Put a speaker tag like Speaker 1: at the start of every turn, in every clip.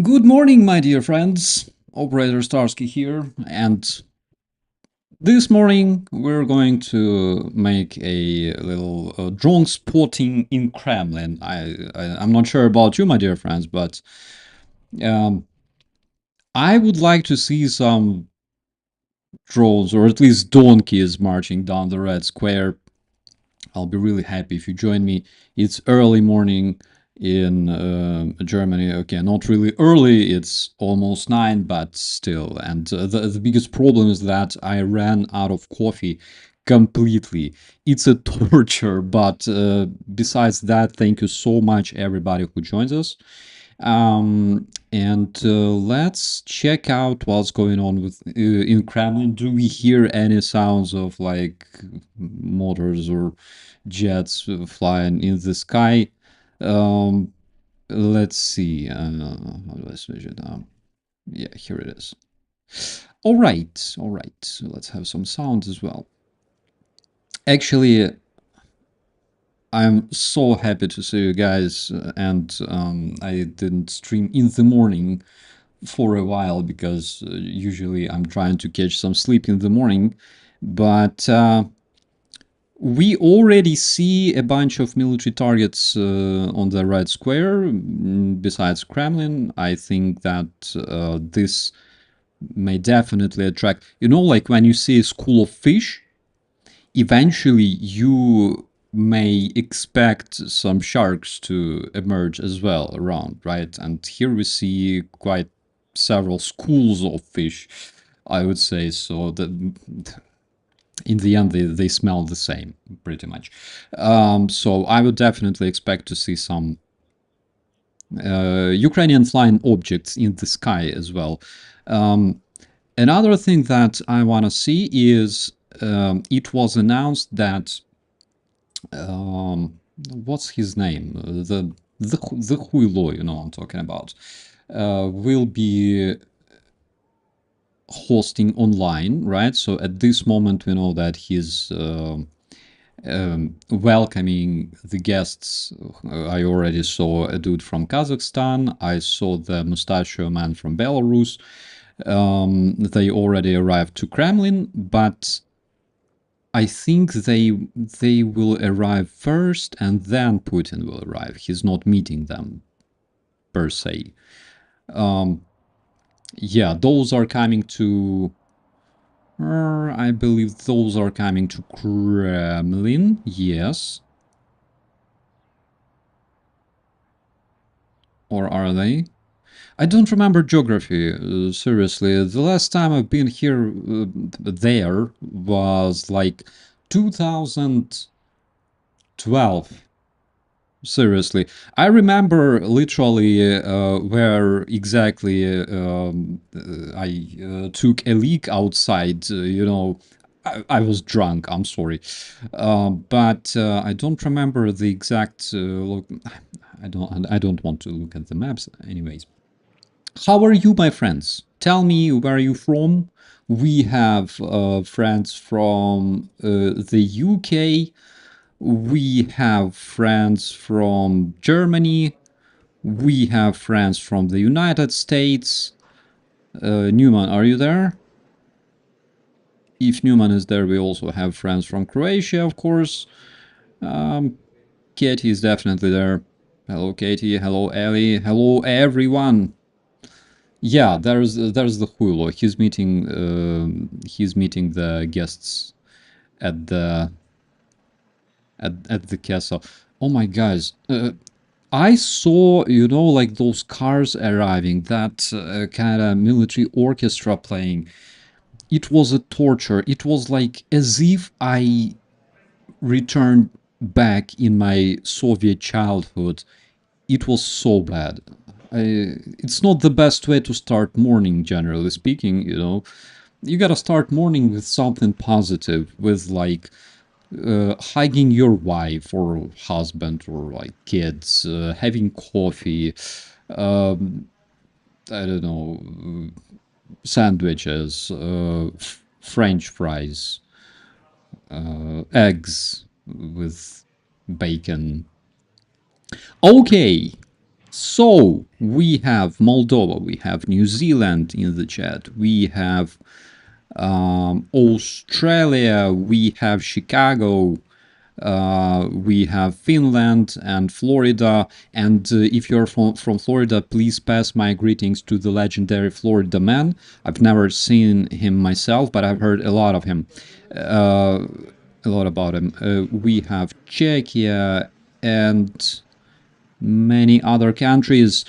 Speaker 1: Good morning, my dear friends. Operator Starsky here, and this morning we're going to make a little drone spotting in Kremlin. I'm not sure about you, my dear friends, but um, I would like to see some drones, or at least donkeys, marching down the Red Square. I'll be really happy if you join me. It's early morning in Germany. Okay, not really early, it's almost 9, but still. And the biggest problem is that I ran out of coffee completely. It's a torture, but besides that, thank you so much, everybody who joins us. And let's check out what's going on with in Kremlin. Do we hear any sounds of like motors or jets flying in the sky? Um, let's see. How do I switch it? Yeah, here it is. All right, all right. So let's have some sound as well. Actually, I'm so happy to see you guys, and I didn't stream in the morning for a while because usually I'm trying to catch some sleep in the morning, but we already see a bunch of military targets on the Red Square. Besides Kremlin, I think that this may definitely attract, like when you see a school of fish, eventually you may expect some sharks to emerge as well around, right? And here we see quite several schools of fish, I would say. So that in the end, they smell the same, pretty much. So I would definitely expect to see some Ukrainian flying objects in the sky as well. Another thing that I want to see is it was announced that what's his name? The Huilo, I'm talking about, will be hosting online, right? So at this moment, we know that he's welcoming the guests. I already saw a dude from Kazakhstan. I saw the mustachio man from Belarus. They already arrived to Kremlin, but I think they will arrive first and then Putin will arrive. He's not meeting them per se. Yeah, those are coming to... I believe those are coming to Kremlin, yes. Or are they? I don't remember geography, seriously. The last time I've been here, there, was like 2012. Seriously, I remember literally where exactly I took a leak outside. I was drunk. I'm sorry, but I don't remember the exact look. I don't want to look at the maps. Anyways, how are you, my friends? Tell me where are you from. We have friends from the UK. We have friends from Germany. We have friends from the United States. Newman, are you there? If Newman is there, we also have friends from Croatia, of course. Katie is definitely there. Hello, Katie. Hello, Ellie. Hello, everyone. Yeah, there's the Hulo. He's meeting the guests at the at the castle. Oh my guys, I saw, like those cars arriving, that kind of military orchestra playing. It was a torture. It was like as if I returned back in my Soviet childhood. It was so bad. It's not the best way to start morning, generally speaking, You gotta start morning with something positive, with like hugging your wife or husband or like kids, having coffee, I don't know, sandwiches, French fries, eggs with bacon. Okay, So we have Moldova, we have New Zealand in the chat, we have Australia, we have Chicago, we have Finland and Florida. And if you're from Florida, please pass my greetings to the legendary Florida man. I've never seen him myself, but I've heard a lot of him, a lot about him. We have Czechia and many other countries.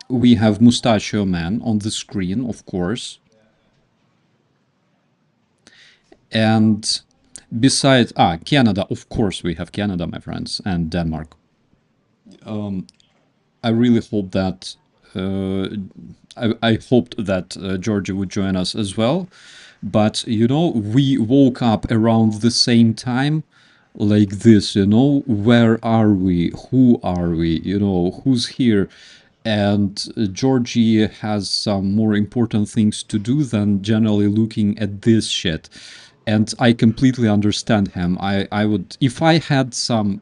Speaker 1: We have Mustachio Man on the screen, of course. And besides, Canada, of course we have Canada, my friends, and Denmark. I really hope that, I hoped that Georgia would join us as well. But, you know, we woke up around the same time like this, you know, where are we? Who are we? You know, who's here? And Georgie has some more important things to do than generally looking at this shit. And I completely understand him. I would, if I had some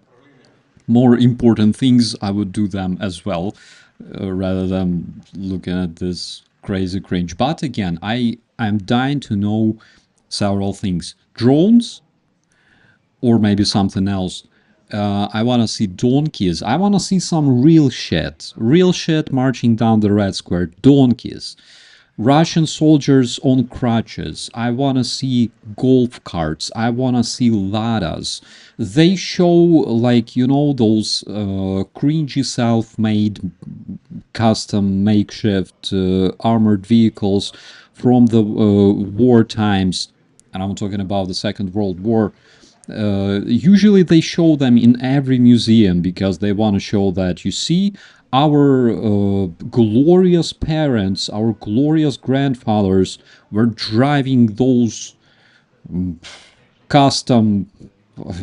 Speaker 1: more important things, I would do them as well, rather than looking at this crazy cringe. But again, I'm dying to know several things. Drones, or maybe something else. I want to see donkeys. I want to see some real shit. Real shit marching down the Red Square. Donkeys. Russian soldiers on crutches. I want to see golf carts. I want to see Ladas. They show, like, you know, those cringy self-made custom makeshift armored vehicles from the war times. And I'm talking about the Second World War. Usually they show them in every museum because they want to show that, you see, our glorious parents, our glorious grandfathers were driving those custom,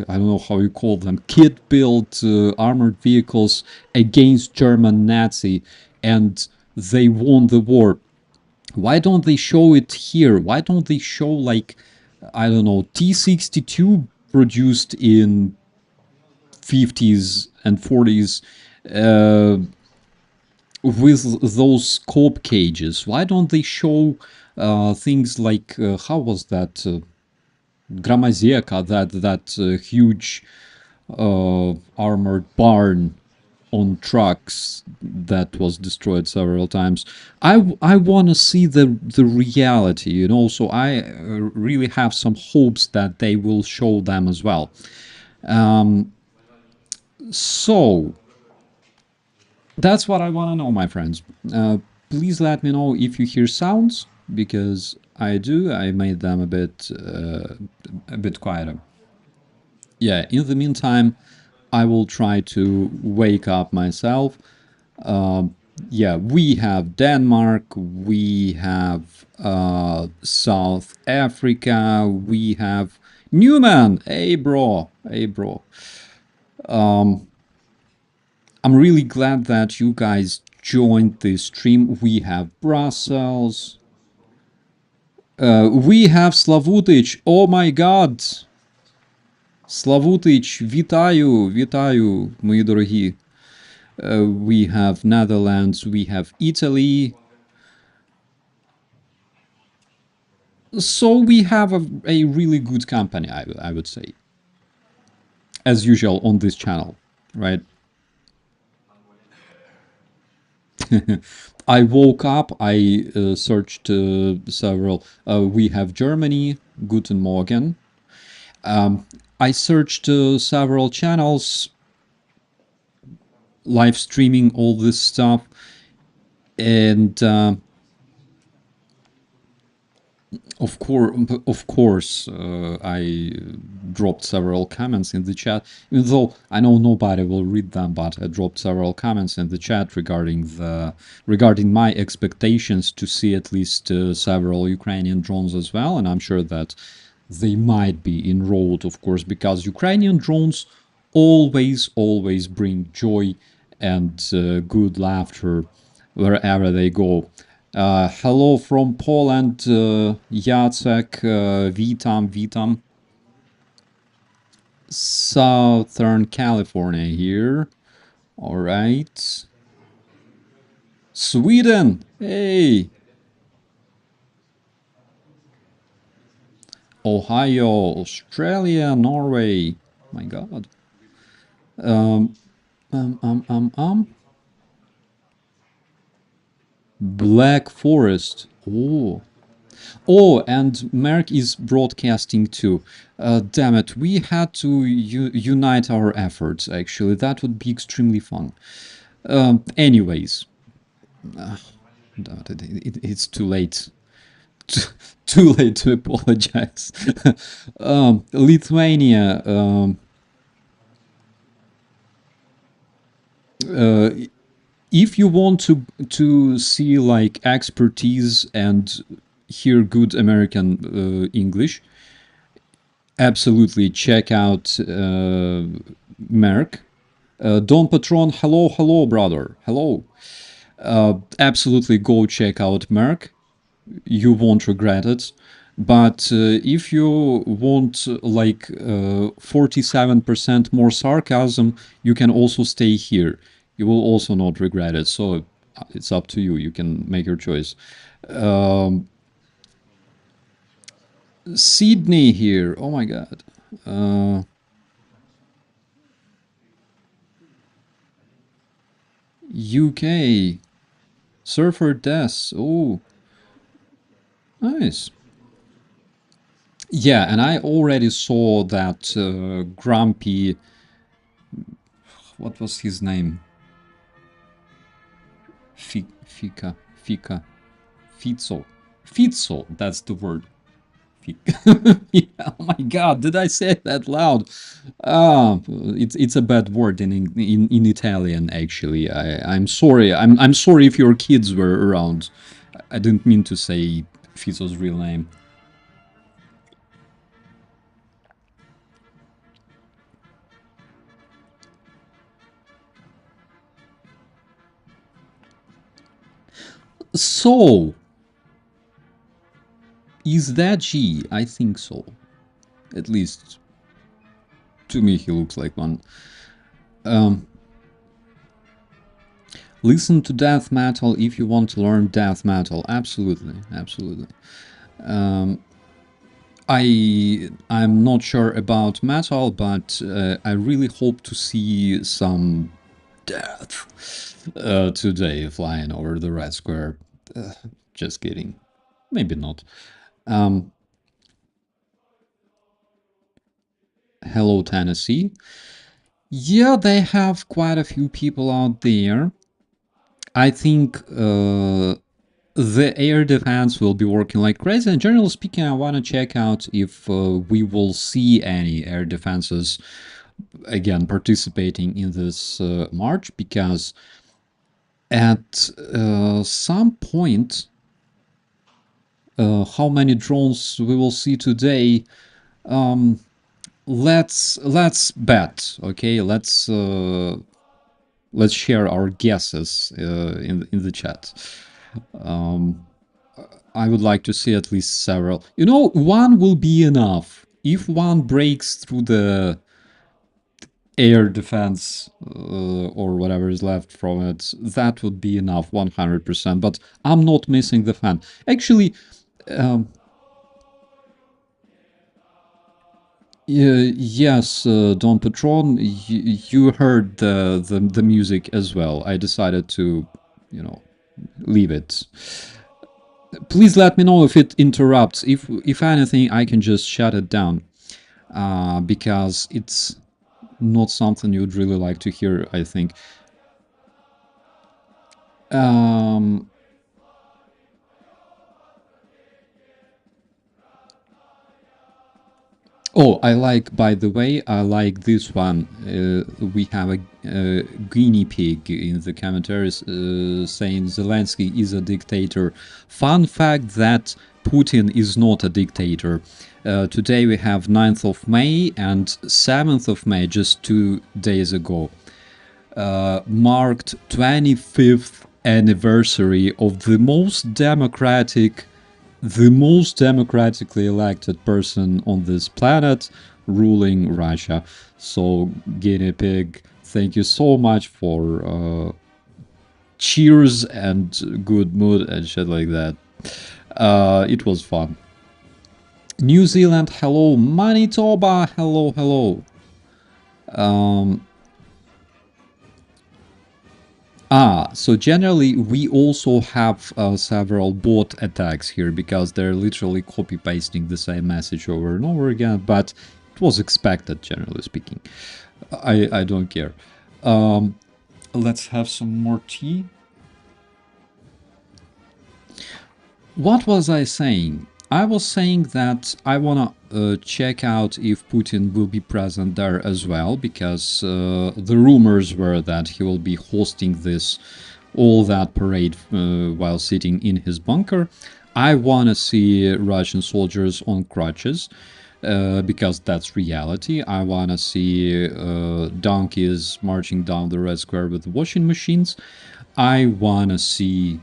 Speaker 1: I don't know how you call them, kit-built armored vehicles against German Nazi, and they won the war. Why don't they show it here? Why don't they show, like, I don't know, T-62 produced in 50s and 40s with those scope cages? Why don't they show things like, how was that, Gramazeka, that huge armored barn on trucks that was destroyed several times? I want to see the reality, you know, so I really have some hopes that they will show them as well. So that's what I want to know, my friends. Please let me know if you hear sounds, because I do. I made them a bit quieter. Yeah, in the meantime, I will try to wake up myself. Yeah, we have Denmark, we have South Africa, we have Newman. Hey, bro. Hey, bro. I'm really glad that you guys joined this stream. We have Brussels. We have Slavutich. Oh my god. Slavutich, вітаю, вітаю, мої дорогі. We have Netherlands, we have Italy. So we have a really good company, I would say. As usual on this channel, right? I woke up, I searched several. We have Germany, Guten Morgen. I searched several channels, live streaming all this stuff, and of course, I dropped several comments in the chat, even though I know nobody will read them, but I dropped several comments in the chat regarding my expectations to see at least several Ukrainian drones as well, and I'm sure that they might be enrolled, of course, because Ukrainian drones always bring joy and good laughter wherever they go. Hello from Poland, Jacek, witam. Southern California here. All right. Sweden. Hey. Ohio, Australia, Norway. My God. Um, um, um, um, um. Black Forest. Oh. Oh, and Merck is broadcasting too. Damn it, we had to unite our efforts, actually. That would be extremely fun. Anyways. Damn it's too late. Too late to apologize. Lithuania. Uh, if you want to see like expertise and hear good American English, absolutely check out Merck. Don Patron, hello, hello, brother, hello. Absolutely go check out Merck. You won't regret it. But if you want like 47% more sarcasm, you can also stay here. You will also not regret it. So it's up to you. You can make your choice. Sydney here. Oh my God. UK. Surfer deaths. Oh, nice. Yeah, and I already saw that grumpy. What was his name? Fika. Fizzo. That's the word. Yeah, oh my God! Did I say that loud? It's a bad word in Italian. Actually, I'm sorry. I'm sorry if your kids were around. I didn't mean to say Fizzo's real name. So, is that G? I think so. At least to me, he looks like one. Listen to death metal if you want to learn death metal. Absolutely, absolutely. I'm not sure about metal, but I really hope to see some death today flying over the Red Square. Just kidding. Maybe not. Hello, Tennessee. Yeah, they have quite a few people out there. I think the air defense will be working like crazy. And generally speaking, I want to check out if we will see any air defenses again participating in this march, because at some point, how many drones we will see today, let's bet. Okay, let's share our guesses in the chat. I would like to see at least several. You know, one will be enough. If one breaks through the air defense or whatever is left from it, that would be enough, 100%. But I'm not missing the fan. Actually, yes, Don Patron, you heard the music as well. I decided to, you know, leave it. Please let me know if it interrupts. If anything, I can just shut it down, because it's not something you'd really like to hear, I think. Oh, I like, by the way, I like this one. We have a guinea pig in the commentaries saying Zelensky is a dictator. Fun fact that Putin is not a dictator. Today we have 9th of May and 7th of May, just 2 days ago, marked 25th anniversary of the most democratically elected person on this planet ruling Russia. So, guinea pig, Thank you so much for cheers and good mood and shit like that. It was fun. New Zealand, hello. Manitoba, hello, hello. So generally we also have several bot attacks here because they're literally copy pasting the same message over and over again, but it was expected, generally speaking. I don't care. Let's have some more tea. What was I saying? I was saying that I want to check out if Putin will be present there as well, because the rumors were that he will be hosting this all that parade while sitting in his bunker. I want to see Russian soldiers on crutches, because that's reality. I want to see donkeys marching down the Red Square with washing machines. I want to see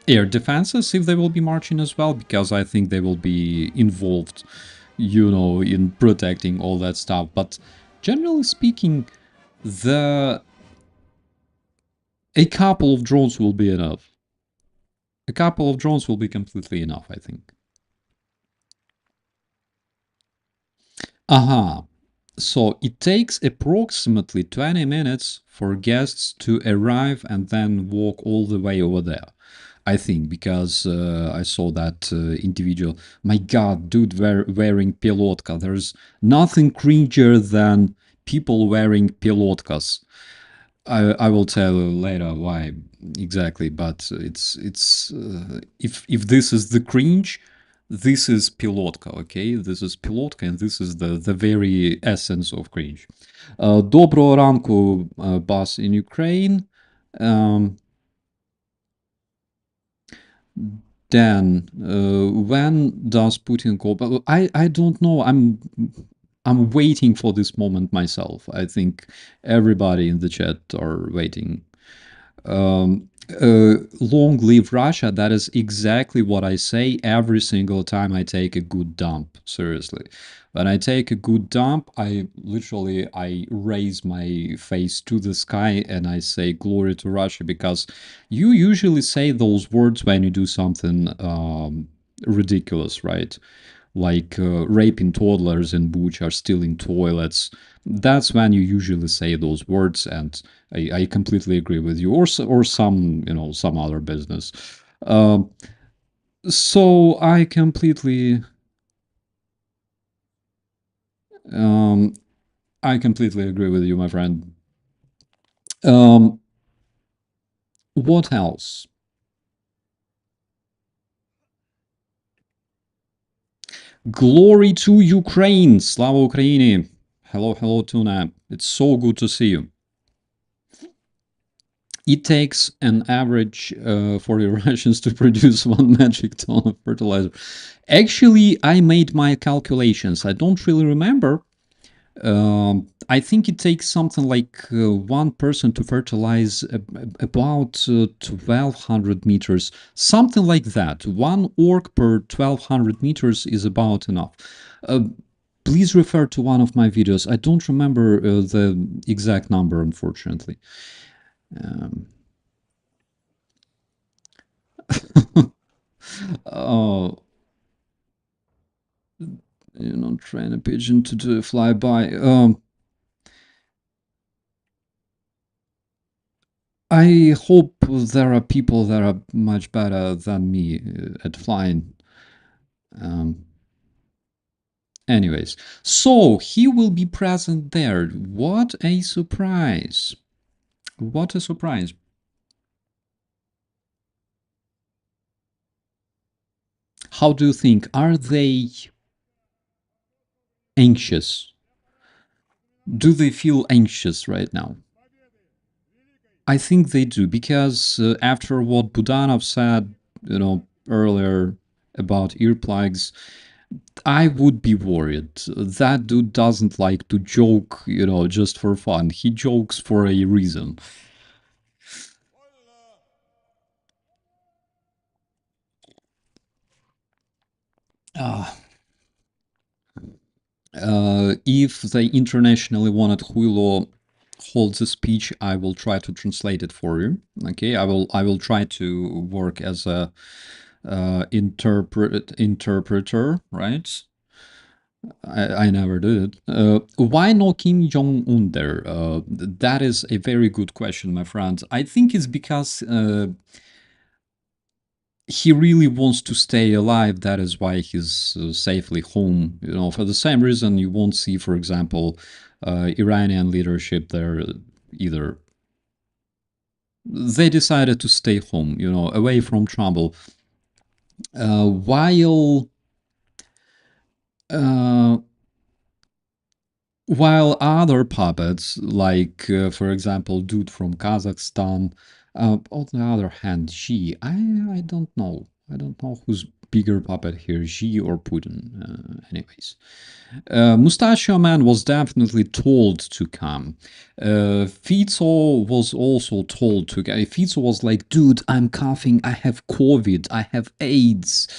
Speaker 1: air defenses if they will be marching as well, because I think they will be involved, in protecting all that stuff. But generally speaking, a couple of drones will be enough. A couple of drones will be completely enough, I think. Aha. So it takes approximately 20 minutes for guests to arrive and then walk all the way over there. I think, because I saw that individual. My God, dude wearing pilotka. There's nothing cringier than people wearing pilotkas. I will tell you later why exactly, but if this is the cringe, this is pilotka, okay? This is pilotka, and this is the very essence of cringe. Доброго ранку, boss in Ukraine. Um, Dan, when does Putin go? But I don't know. I'm waiting for this moment myself. I think everybody in the chat are waiting. Long live Russia. That is exactly what I say every single time I take a good dump. Seriously. When I take a good dump, I raise my face to the sky and I say glory to Russia, because you usually say those words when you do something ridiculous, right? Like raping toddlers in Bucha, stealing toilets. That's when you usually say those words, and I completely agree with you. Or some some other business. Um, so um, I completely agree with you, my friend. Um, what else? Glory to Ukraine! Slava Ukraini! Hello, hello, Tuna. It's so good to see you. It takes an average for the Russians to produce 1 metric ton of fertilizer. Actually, I made my calculations. I don't really remember. I think it takes something like one person to fertilize about 1200 meters, something like that. One orc per 1200 meters is about enough. Uh, please refer to one of my videos. I don't remember the exact number, unfortunately. Oh, train a pigeon to do a flyby. I hope there are people that are much better than me at flying. Um, anyways, so he will be present there. What a surprise! What a surprise! How do you think? Are they anxious? Do they feel anxious right now? I think they do, because after what Budanov said, earlier about earplugs, I would be worried. That dude doesn't like to joke, just for fun. He jokes for a reason. Ah, If the internationally wanted Huilo holds a speech, I will try to translate it for you. Okay, I will try to work as a interpreter, right? I never did it. Why no Kim Jong Un there? That is a very good question, my friend. I think it's because he really wants to stay alive. That is why he's safely home. You know, for the same reason you won't see, for example, Iranian leadership there either. They decided to stay home, you know, away from trouble. While uh, while other puppets, like for example, dude from Kazakhstan, on the other hand, I don't know. I don't know who's bigger puppet here, Xi or Putin. Anyways, Mustachio Man was definitely told to come. Fico was also told to come. Fico was like, dude, I'm coughing. I have COVID. I have AIDS.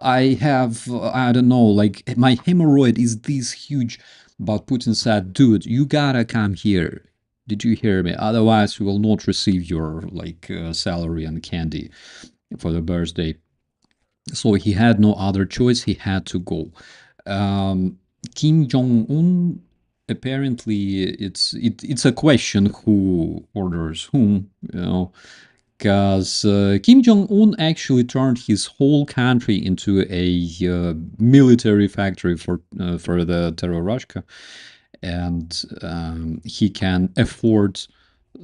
Speaker 1: I have, I don't know, like my hemorrhoid is this huge. But Putin said, dude, you gotta come here. Did you hear me? Otherwise, you will not receive your like salary and candy for the birthday. So he had no other choice. He had to go. Kim Jong Un, apparently, it's a question who orders whom. You know, because Kim Jong Un actually turned his whole country into a military factory for the Terrorashka, and he can afford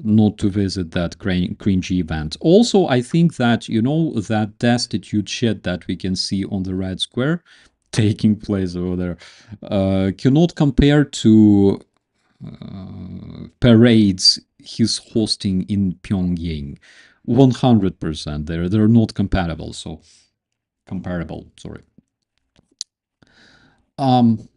Speaker 1: not to visit that cringy event. Also, I think that, you know, that destitute shit that we can see on the Red Square taking place over there cannot compare to parades he's hosting in Pyongyang. 100%. They're not compatible. So comparable. Sorry. Um,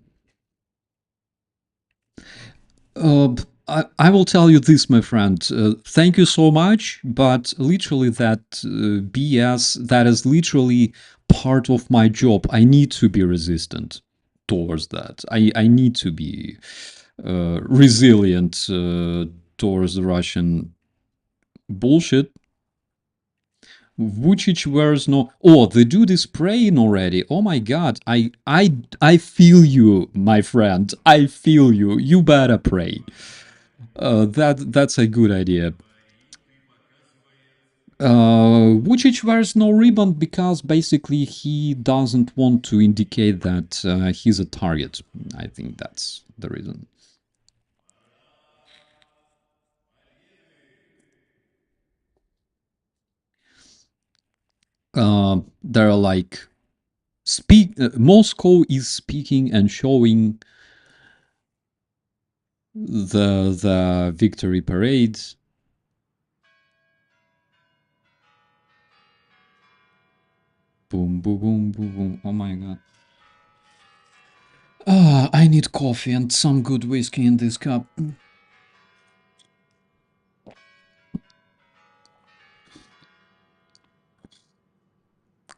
Speaker 1: I will tell you this, my friend. Thank you so much, but literally that BS, that is literally part of my job. I need to be resistant towards that. I need to be resilient towards the Russian bullshit. Vucic wears no. Oh, the dude is praying already. Oh my god. I feel you, my friend. I feel you. You better pray. That's a good idea. Vucic wears no ribbon because basically he doesn't want to indicate that he's a target. I think that's the reason. They're like Moscow is speaking and showing the victory parades. Boom, boom, boom, boom, boom. Oh my god. I need coffee and some good whiskey in this cup.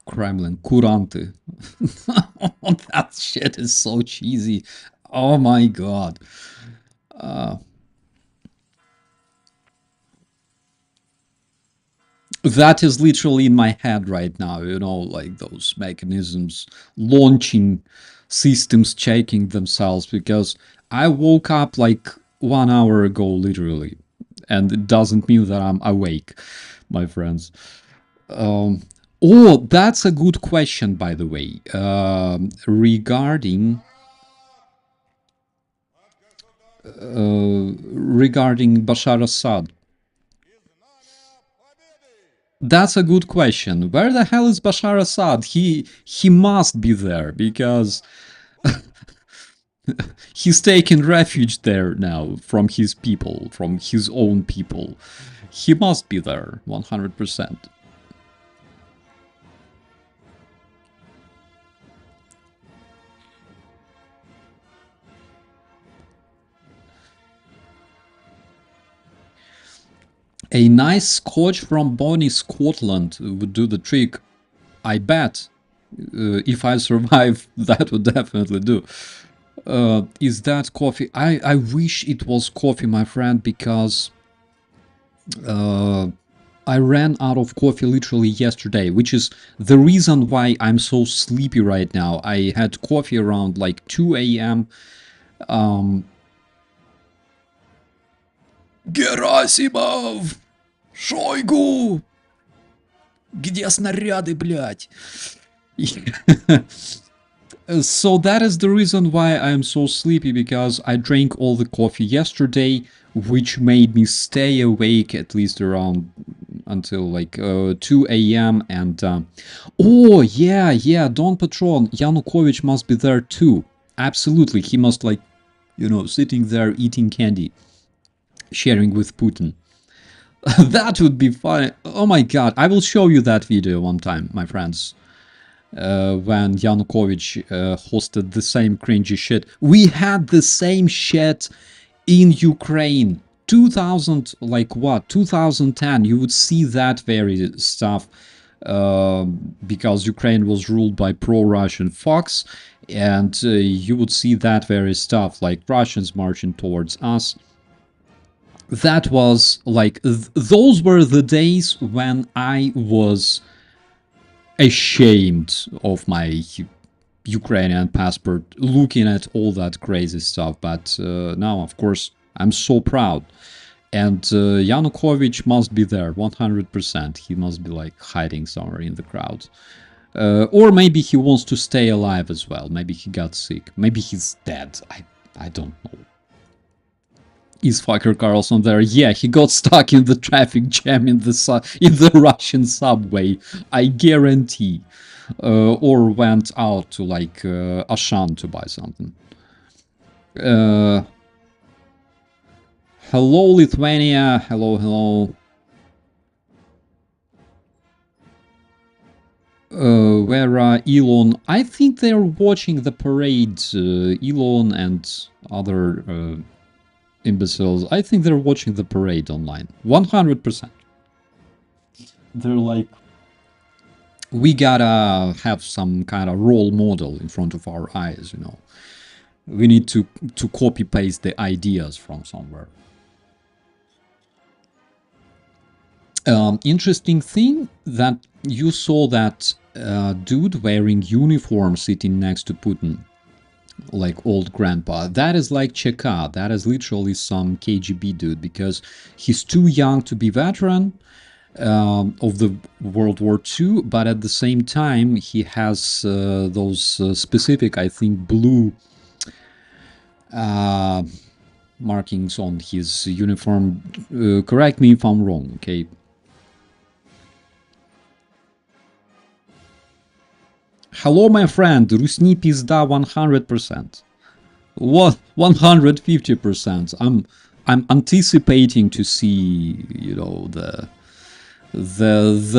Speaker 1: Kremlin, kuranty. That shit is so cheesy. Oh my god. That is literally in my head right now, you know, like those mechanisms launching systems checking themselves, because I woke up like 1 hour ago, literally, and it doesn't mean that I'm awake, my friends. Oh, that's a good question, by the way, regarding Bashar Assad. That's a good question. Where the hell is Bashar Assad? He must be there because he's taking refuge there now from his people, from his own people. He must be there, 100%. A nice scotch from Bonnie, Scotland would do the trick. I bet. If I survive, that would definitely do. Is that coffee? I wish it was coffee, my friend, because I ran out of coffee literally yesterday, which is the reason why I'm so sleepy right now. I had coffee around like 2 a.m. Герасимов! Шойгу! Где снаряды, блядь? So that is the reason why I'm so sleepy, because I drank all the coffee yesterday, which made me stay awake at least around until like 2 a.m. And oh yeah, Don Patron, Yanukovych must be there too. Absolutely, he must, like, you know, sitting there eating candy, sharing with Putin. That would be fun. Oh my god, I will show you that video one time, my friends. When Yanukovych hosted the same cringy shit. We had the same shit in Ukraine. 2000, like what? 2010, you would see that very stuff because Ukraine was ruled by pro-Russian Fox, and you would see that very stuff, like Russians marching towards us. That was like, those were the days when I was ashamed of my Ukrainian passport, looking at all that crazy stuff. But now, of course, I'm so proud. And Yanukovych must be there, 100%. He must be like hiding somewhere in the crowd. Or maybe he wants to stay alive as well. Maybe he got sick. Maybe he's dead. I don't know. Is Fucker Carlson there? Yeah, he got stuck in the traffic jam in the Russian subway, I guarantee. Or went out to like Ashan to buy something. Hello Lithuania, hello. Where are Elon? I think they're watching the parade. Elon and other imbeciles. I think they're watching the parade online. 100%. They're like, we gotta have some kind of role model in front of our eyes, you know. We need to copy paste the ideas from somewhere. Interesting thing that you saw that dude wearing uniform sitting next to Putin, like old grandpa. That is like Cheka. That is literally some KGB dude, because he's too young to be veteran of the World War II, but at the same time he has those specific, I think, blue markings on his uniform. Correct me if I'm wrong, okay? Hello, my friend. Rusni pizda 100%. What? 150%. I'm anticipating to see, you know, the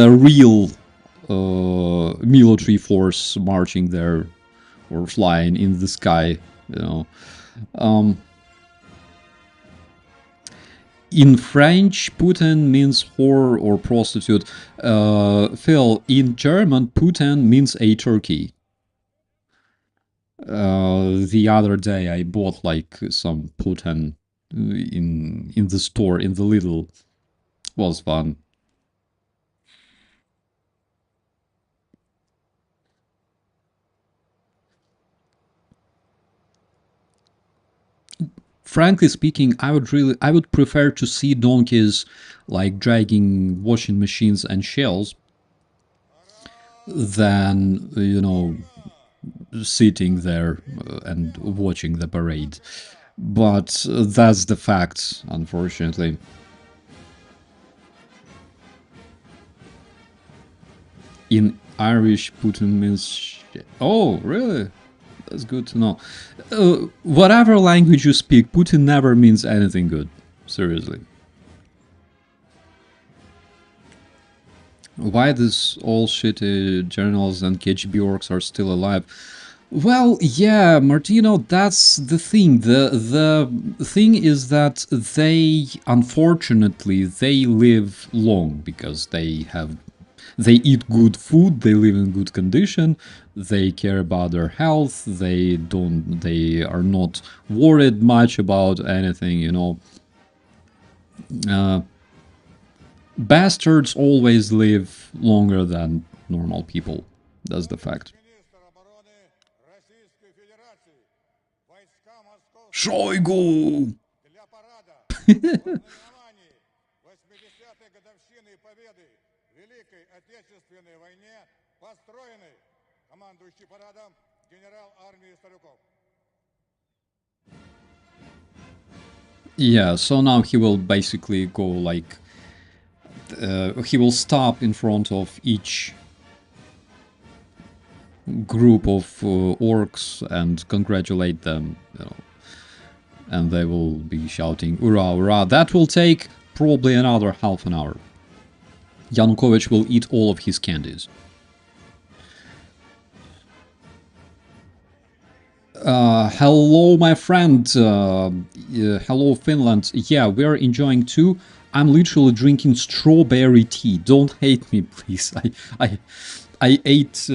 Speaker 1: real military force marching there or flying in the sky, you know. In French, Putin means whore or prostitute. Phil, in German, Putin means a turkey. The other day I bought like some Putin in the store, in the Lidl. Was fun. Frankly speaking, I would prefer to see donkeys like dragging washing machines and shells than, you know, sitting there and watching the parade. But that's the fact, unfortunately. In Irish, Putin means shit. Oh, really? That's good to know. Whatever language you speak, Putin never means anything good. Seriously. Why these all shitty journals and KGB orcs are still alive? Well, yeah, Martino, that's the thing. The thing is that they, unfortunately, they live long because they They eat good food, they live in good condition, they care about their health, they are not worried much about anything, you know. Bastards always live longer than normal people. That's the fact. Shoigu! Yeah, so now he will basically go like... he will stop in front of each group of orcs and congratulate them, you know. And they will be shouting, "Ura, ura!" That will take probably another half an hour. Yanukovych will eat all of his candies. Hello, my friend. Hello, Finland. Yeah, we're enjoying too. I'm literally drinking strawberry tea. Don't hate me, please. I ate.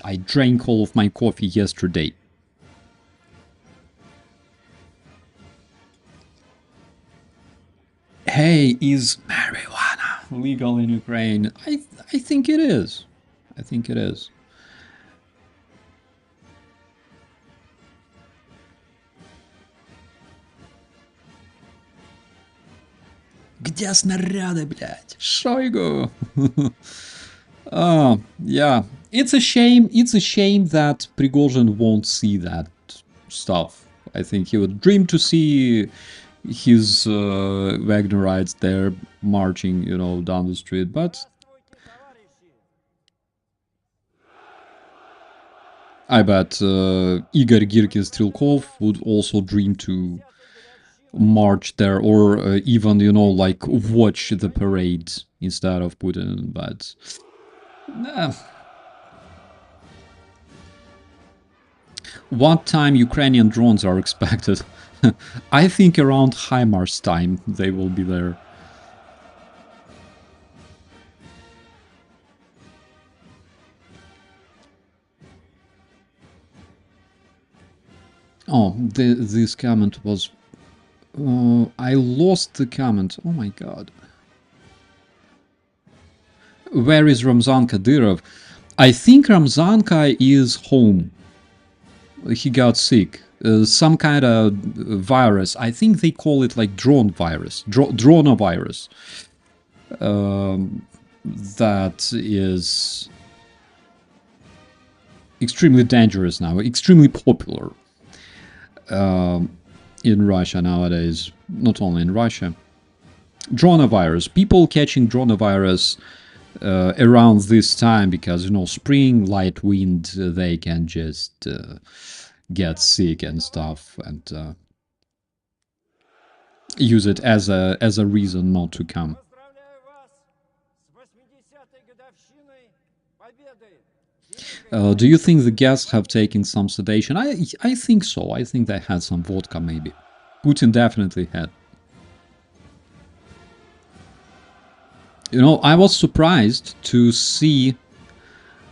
Speaker 1: I drank all of my coffee yesterday. Hey, is marijuana legal in Ukraine? I think it is. I think it is. Где снаряды, блядь? Шойгу! Yeah. It's a shame that Prigozhin won't see that stuff. I think he would dream to see his Wagnerites there marching, you know, down the street, but I bet Igor Girkin-Strelkov would also dream to march there, or even, you know, like watch the parade instead of Putin, but... What time Ukrainian drones are expected? I think around HIMARS time they will be there. Oh, this comment was... I lost the comment. Oh my god. Where is Ramzan Kadyrov? I think Ramzanka is home. He got sick. Some kind of virus. I think they call it like drone virus. Dronovirus. That is extremely dangerous now. Extremely popular in Russia nowadays. Not only in Russia. Dronovirus. People catching dronovirus around this time because, you know, spring, light wind, they can just get sick and stuff, and use it as a reason not to come. Do you think the guests have taken some sedation? I think so. I think they had some vodka, maybe. Putin definitely had. You know, I was surprised to see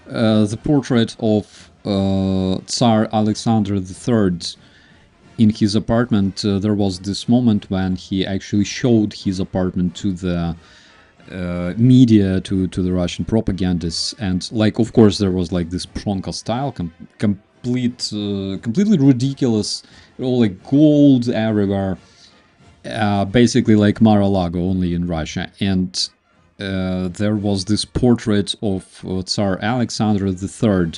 Speaker 1: the portrait of Tsar Alexander III in his apartment. There was this moment when he actually showed his apartment to the media, to the Russian propagandists, and, like, of course, there was like this Pronko style, completely ridiculous, all like gold everywhere, basically like Mar-a-Lago, only in Russia. And there was this portrait of Tsar Alexander III,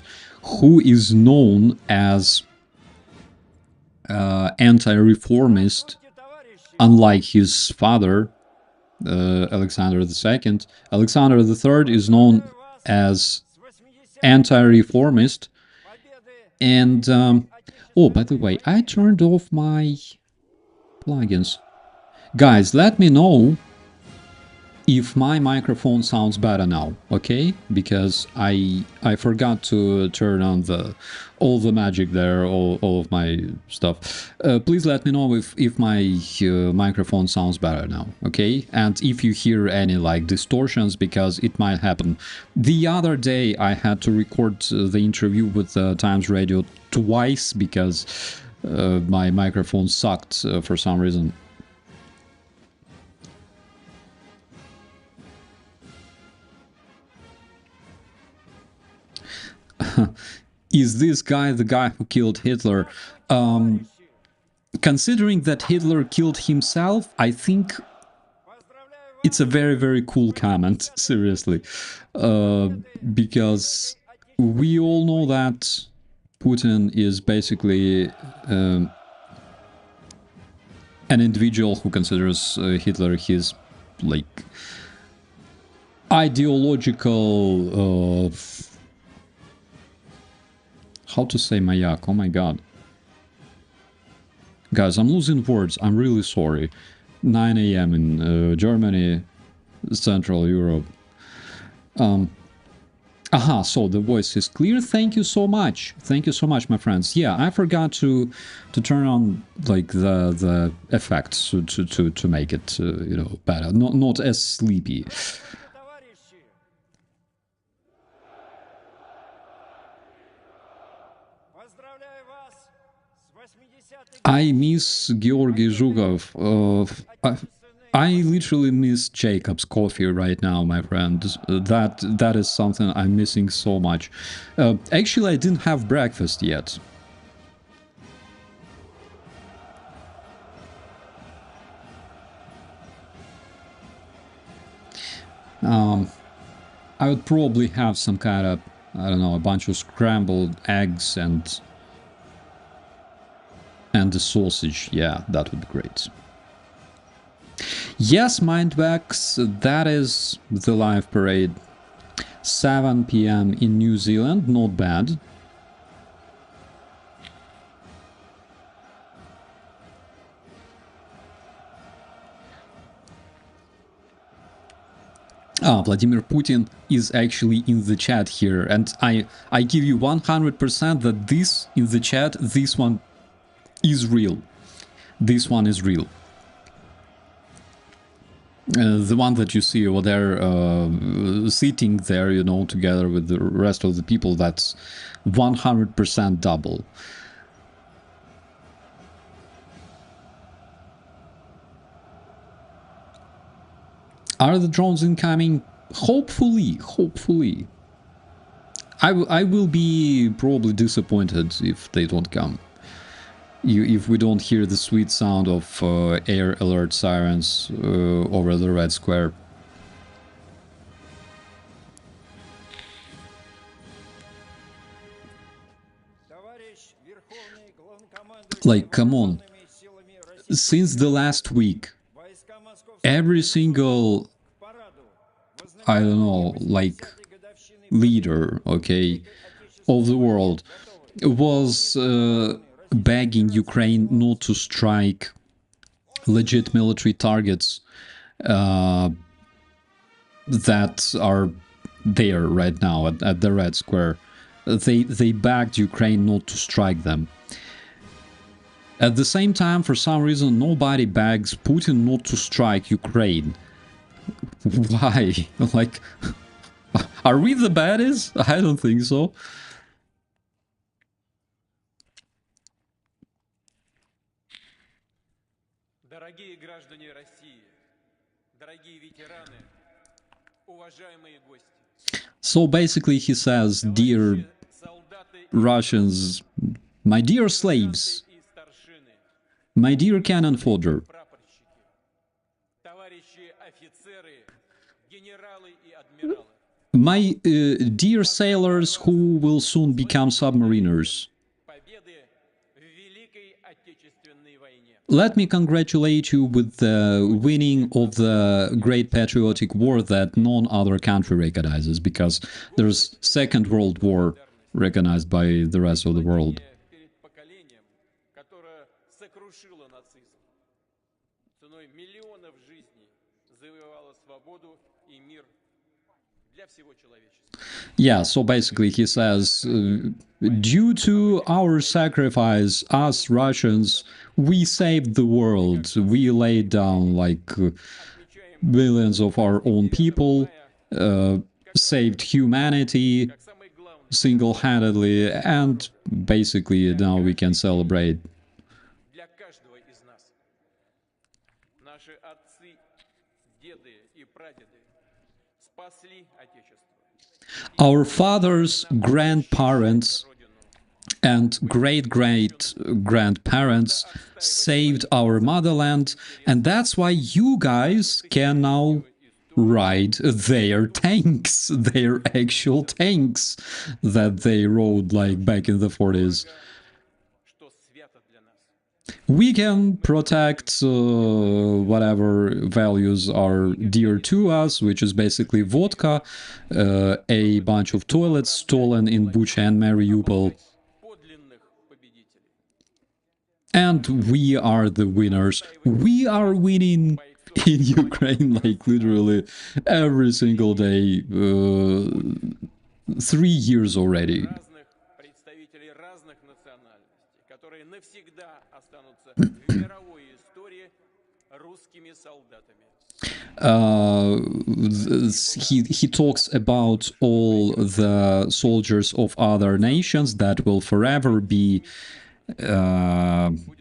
Speaker 1: who is known as anti-reformist, unlike his father, Alexander II. Alexander III is known as anti-reformist. And, oh, by the way, I turned off my plugins. Guys, let me know if my microphone sounds better now, okay? Because I forgot to turn on all the magic there, all of my stuff. Please let me know if my microphone sounds better now, okay? And if you hear any like distortions, because it might happen. The other day I had to record the interview with Times Radio twice because my microphone sucked for some reason. Is this guy the guy who killed Hitler? Considering that Hitler killed himself, I think it's a very, very cool comment, seriously. Because we all know that Putin is basically an individual who considers Hitler his, like, ideological... how to say mayak? Oh my god. Guys, I'm losing words. I'm really sorry. 9 a.m. in Germany, Central Europe. Aha, so the voice is clear. Thank you so much. Thank you so much, my friends. Yeah, I forgot to turn on like the effects to make it you know, better, not as sleepy. I miss Georgy Zhukov. I literally miss Jacob's coffee right now, my friend. That is something I'm missing so much. Actually, I didn't have breakfast yet. I would probably have some kind of, I don't know, a bunch of scrambled eggs and the sausage. Yeah, that would be great. Yes, Mindwax, that is the live parade. 7 p.m. in New Zealand, not bad. Vladimir Putin is actually in the chat here, and I give you 100% that this in the chat, this one is real. This one is real. The one that you see over there, sitting there, you know, together with the rest of the people, that's 100% double. Are the drones incoming? Hopefully, hopefully. I will be probably disappointed if they don't come. If we don't hear the sweet sound of air alert sirens over the Red Square. Like, come on. Since the last week, every single, I don't know, like, leader, okay, of the world was begging Ukraine not to strike legit military targets that are there right now at the Red Square. They begged Ukraine not to strike them. At the same time, for some reason, nobody begs Putin not to strike Ukraine. Why? Like, are we the baddies? I don't think so. So basically he says, dear Russians, my dear slaves, my dear cannon fodder, my dear sailors who will soon become submariners, let me congratulate you with the winning of the great patriotic war that none other country recognizes, because there's Second World War recognized by the rest of the world. Yeah, so basically he says, due to our sacrifice, us Russians, we saved the world. We laid down like millions of our own people, saved humanity single-handedly, and basically now we can celebrate. Our fathers, grandparents, and great-great-grandparents saved our motherland, and that's why you guys can now ride their tanks, their actual tanks that they rode like back in the 40s. We can protect whatever values are dear to us, which is basically vodka, a bunch of toilets stolen in Bucha and Mariupol. And we are the winners. We are winning in Ukraine, like literally every single day, 3 years already. He talks about all the soldiers of other nations that will forever be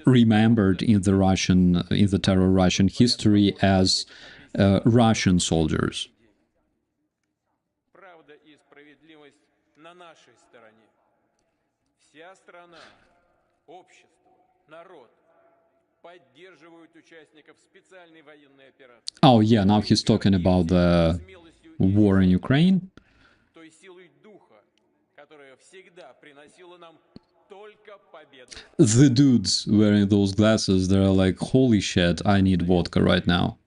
Speaker 1: remembered in the terror Russian history as Russian soldiers. Oh yeah, now he's talking about the war in Ukraine. The dudes wearing those glasses, they're like, holy shit, I need vodka right now.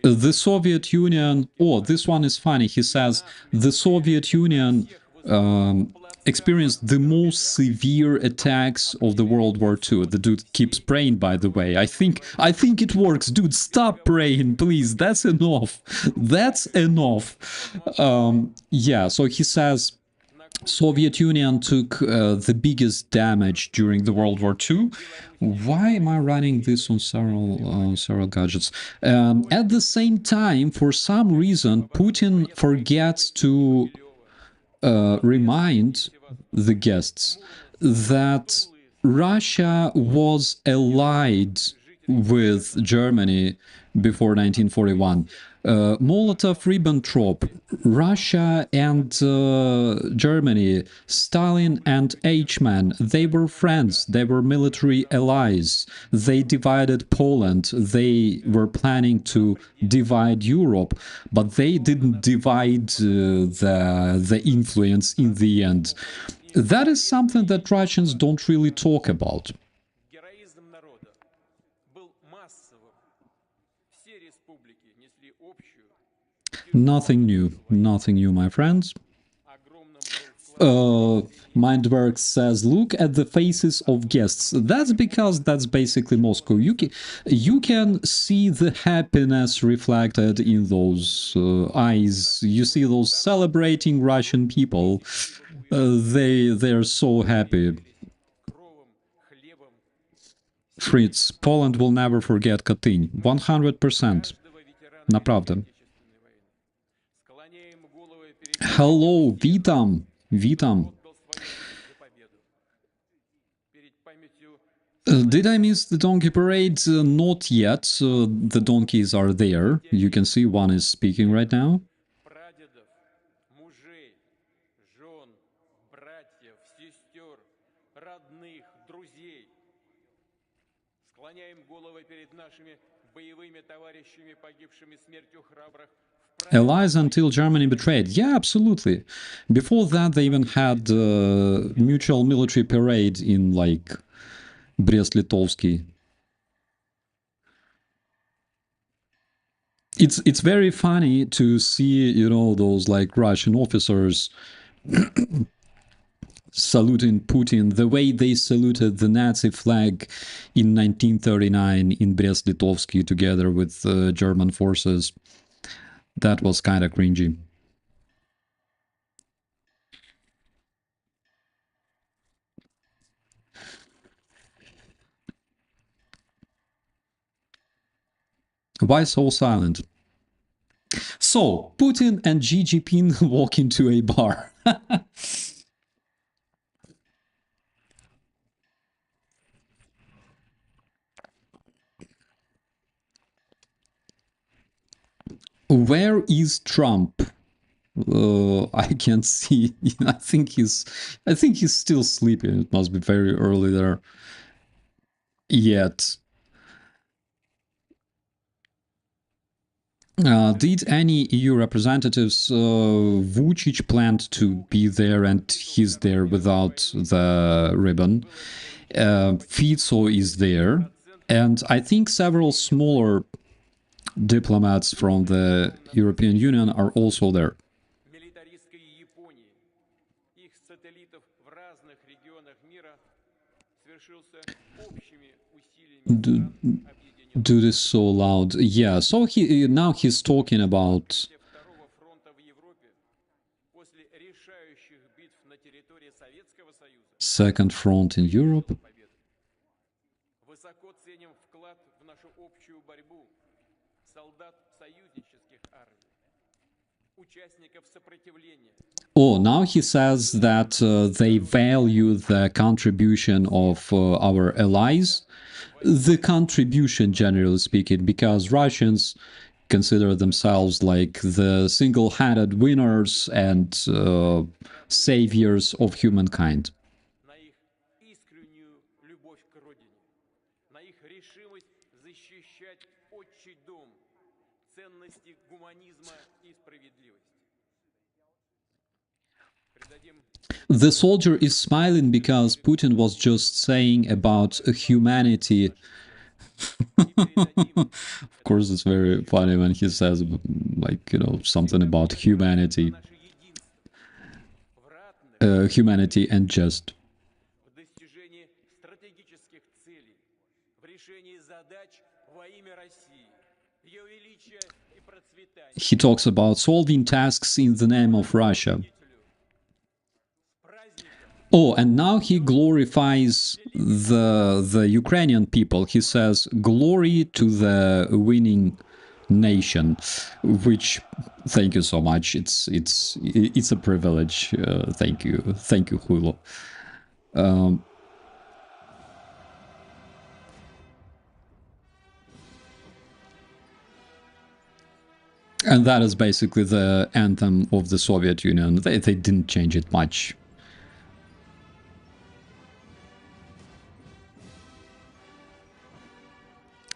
Speaker 1: The Soviet Union, oh, this one is funny, he says, the Soviet Union experienced the most severe attacks of the World War II. The dude keeps praying, by the way. I think it works. Dude, stop praying, please. That's enough. That's enough. Yeah, so he says Soviet Union took the biggest damage during the World War II. Why am I running this on several gadgets? At the same time, for some reason, Putin forgets to remind the guests that Russia was allied with Germany before 1941. Molotov-Ribbentrop, Russia and Germany, Stalin and Eichmann, they were friends, they were military allies. They divided Poland, they were planning to divide Europe, but they didn't divide the influence in the end. That is something that Russians don't really talk about. Nothing new, my friends. Mindworks says, look at the faces of guests. That's because that's basically Moscow. You can see the happiness reflected in those eyes. You see those celebrating Russian people. They're so happy. Fritz, Poland will never forget Katyń. 100%. Naprawdę. Hello, witam. Witam. Did I miss the donkey parade? Not yet. The donkeys are there. You can see one is speaking right now. Allies until Germany betrayed. Yeah, absolutely. Before that, they even had mutual military parade in, like, Brest-Litovsky. It's very funny to see, you know, those, like, Russian officers saluting Putin the way they saluted the Nazi flag in 1939 in Brest-Litovsky together with German forces. That was kind of cringy. Why so silent? So, Putin and Xi Jinping walk into a bar. Where is Trump? I can't see. I think he's still sleeping. It must be very early there. Yet. Did any EU representatives Vucic planned to be there, and he's there without the ribbon? Fico is there, and I think several smaller diplomats from the European Union are also there. Do this so loud. Yeah, so now he's talking about Second Front in Europe. Oh, now he says that they value the contribution of our allies, the contribution, generally speaking, because Russians consider themselves like the single-handed winners and saviors of humankind. The soldier is smiling because Putin was just saying about humanity. Of course, it's very funny when he says, like, you know, something about humanity. Humanity and just. He talks about solving tasks in the name of Russia. Oh, and now he glorifies the Ukrainian people. He says, glory to the winning nation, which, thank you so much. It's a privilege. Thank you, Hulo. And that is basically the anthem of the Soviet Union. They didn't change it much.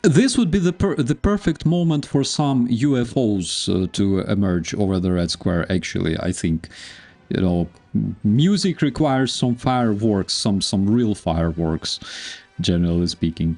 Speaker 1: This would be the perfect moment for some UFOs to emerge over the Red Square, actually, I think. You know, music requires some fireworks, some real fireworks, generally speaking.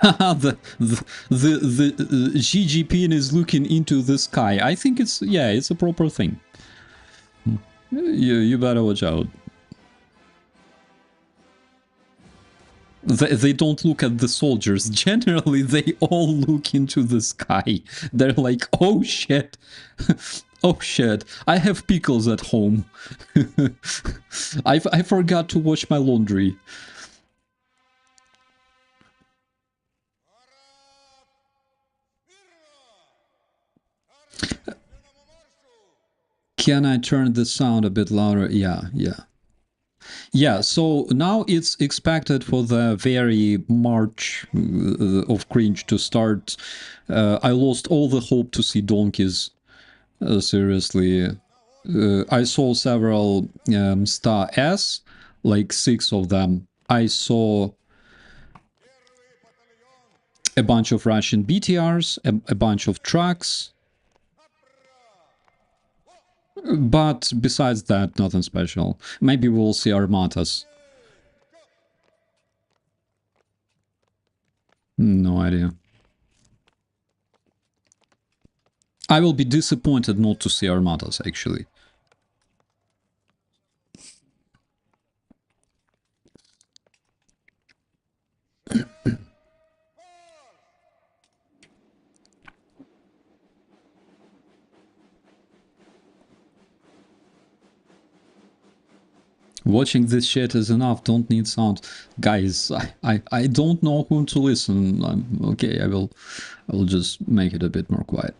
Speaker 1: the Xi Jinping is looking into the sky. I think it's a proper thing. You better watch out. They don't look at the soldiers. Generally, they all look into the sky. They're like, oh shit. Oh shit, I have pickles at home. I forgot to wash my laundry. Can I turn the sound a bit louder? Yeah, so now it's expected for the very march of cringe to start. I lost all the hope to see donkeys. Seriously. I saw several Star S, like 6 of them. I saw a bunch of Russian BTRs, a bunch of trucks. But besides that, nothing special. Maybe we'll see armatas. No idea. I will be disappointed not to see armatas, actually. Watching this shit is enough, don't need sound. Guys, I don't know whom to listen. Okay, I will just make it a bit more quiet.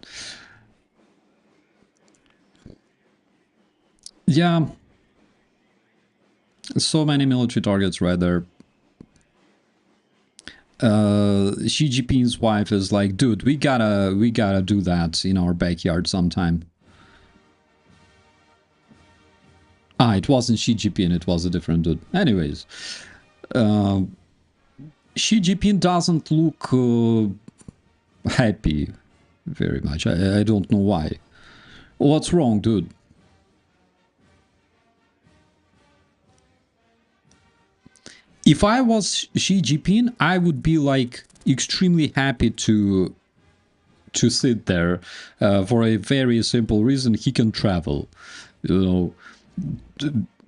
Speaker 1: Yeah. So many military targets right there. Xi Jinping's wife is like, dude, we gotta do that in our backyard sometime. Ah, it wasn't Xi Jinping, it was a different dude. Anyways, Xi Jinping doesn't look happy very much. I don't know why. What's wrong, dude? If I was Xi Jinping, I would be like extremely happy to sit there for a very simple reason. He can travel. You know,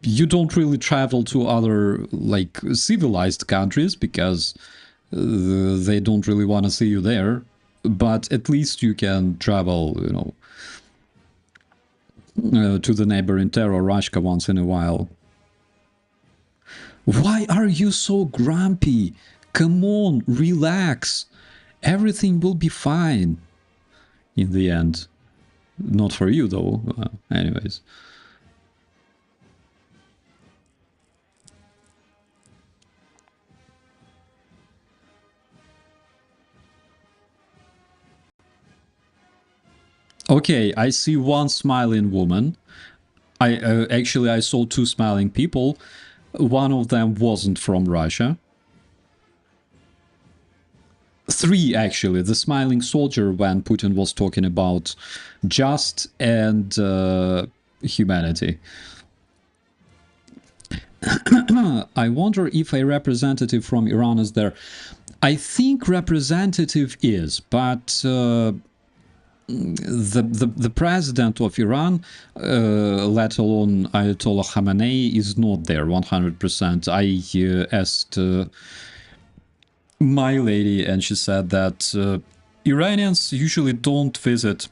Speaker 1: you don't really travel to other like civilized countries because they don't really want to see you there, but at least you can travel, you know, to the neighboring terror Russia once in a while. Why are you so grumpy? Come on, relax. Everything will be fine in the end. Not for you though. Anyways. Okay, I see one smiling woman. Actually I saw two smiling people. One of them wasn't from Russia. Three, actually. The smiling soldier when Putin was talking about just and humanity. I wonder if a representative from Iran is there. I think representative is, but the president of Iran, let alone Ayatollah Khamenei, is not there 100%. I asked my lady, and she said that Iranians usually don't visit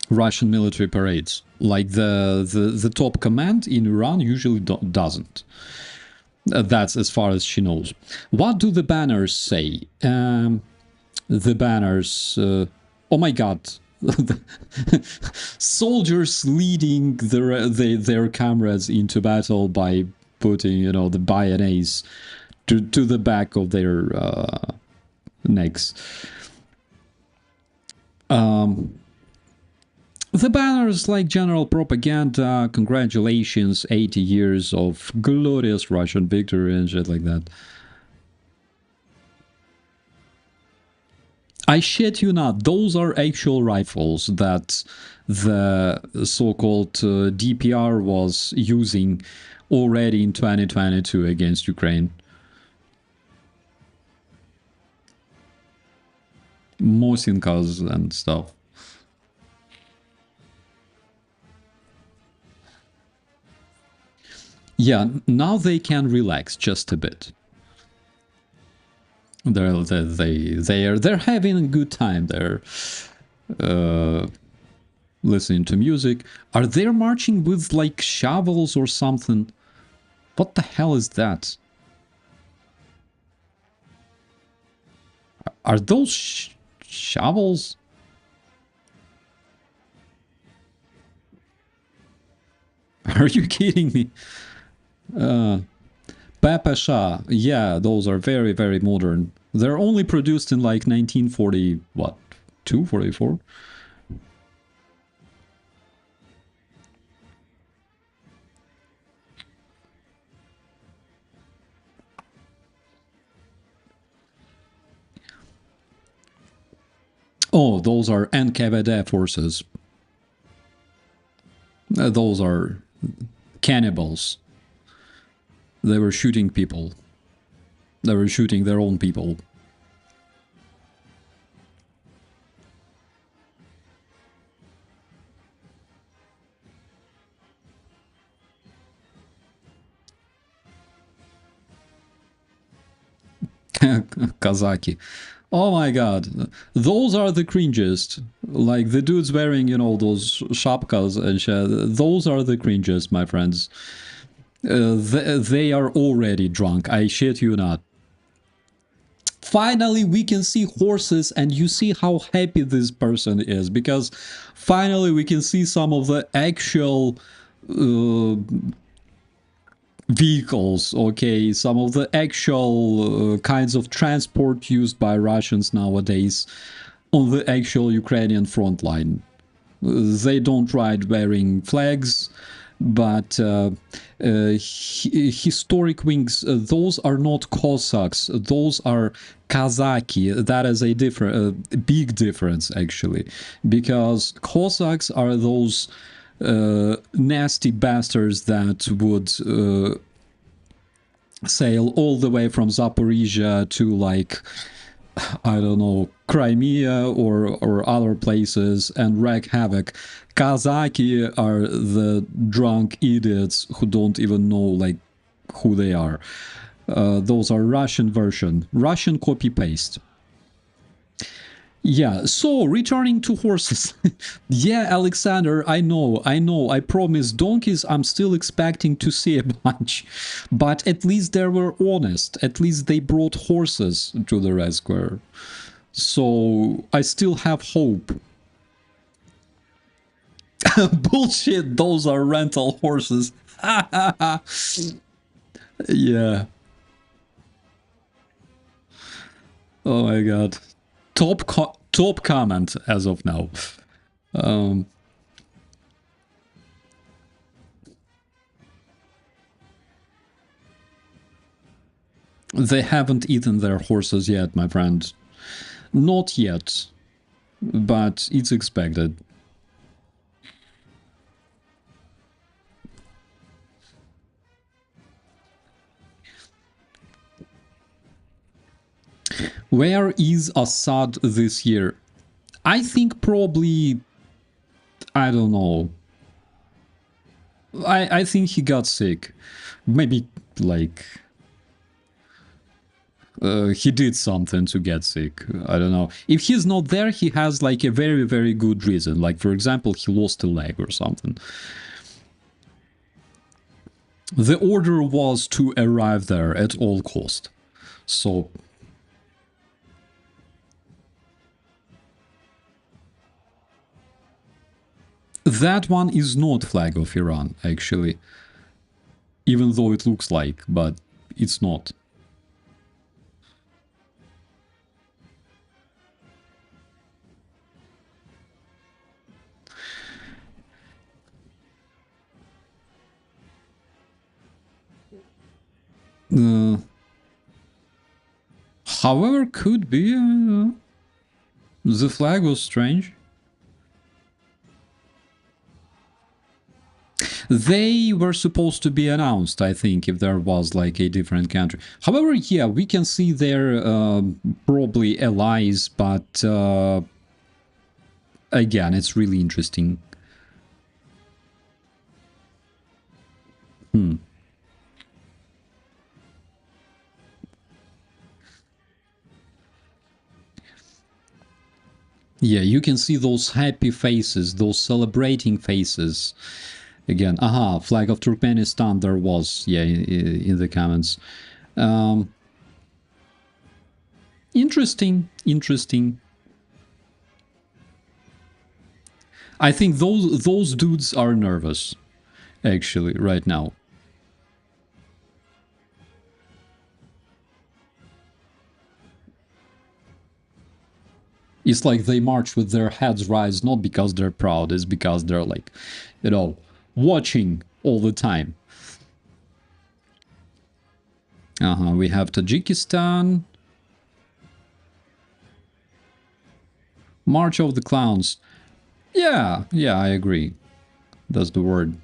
Speaker 1: Russian military parades. Like the top command in Iran usually doesn't. That's as far as she knows. What do the banners say? The banners... oh my god. Soldiers leading their comrades into battle by putting, you know, the bayonets to the back of their necks. The banners like general propaganda, congratulations, 80 years of glorious Russian victory and shit like that. I shit you not, those are actual rifles that the so-called DPR was using already in 2022 against Ukraine. Mosinkas and stuff. Yeah, now they can relax just a bit. They're having a good time. They're listening to music. Are they marching with like shovels or something? What the hell is that? Are those shovels? Are you kidding me? Papasha, yeah, those are very, very modern. They're only produced in like 1940, what, 2, 44? Oh, those are NKVD forces. Those are cannibals. They were shooting people. They were shooting their own people. Kazaki. Oh my god. Those are the cringest. Like the dudes wearing, you know, those shapkas and shit. Those are the cringest, my friends. They are already drunk. I shit you not. Finally, we can see horses, and you see how happy this person is, because finally we can see some of the actual vehicles, okay, some of the actual kinds of transport used by Russians nowadays on the actual Ukrainian front line. They don't ride wearing flags, but historic wings, those are not Cossacks, those are Kazaki. That is a different, big difference actually, because Cossacks are those nasty bastards that would sail all the way from Zaporizhia to, like, I don't know, Crimea or other places and wreak havoc. Kazaki are the drunk idiots who don't even know, like, who they are. Those are Russian version, Russian copy-paste. Yeah, so returning to horses. Yeah, Alexander, I know, I promise donkeys I'm still expecting to see a bunch. But at least they were honest. At least they brought horses to the Red Square. So I still have hope. Bullshit, those are rental horses. Yeah. Oh my god. Top comment as of now. They haven't eaten their horses yet, my friend. Not yet, but it's expected. Where is Assad this year? I think probably, I don't know. I think he got sick. Maybe, like, he did something to get sick. I don't know. If he's not there, he has, like, a very, very good reason. Like, for example, he lost a leg or something. The order was to arrive there at all cost. So that one is not flag of Iran, actually. Even though it looks like, but it's not. However, could be. The flag was strange. They were supposed to be announced, I think, if there was, like, a different country. However, yeah, we can see they're probably allies, but again, it's really interesting. Yeah, you can see those happy faces, those celebrating faces. Again, aha, flag of Turkmenistan there was, yeah, in the comments. Interesting, interesting. I think those dudes are nervous, actually, right now. It's like they march with their heads raised, not because they're proud, it's because they're, like, you know, watching all the time. We have Tajikistan. March of the Clowns. Yeah, I agree. That's the word.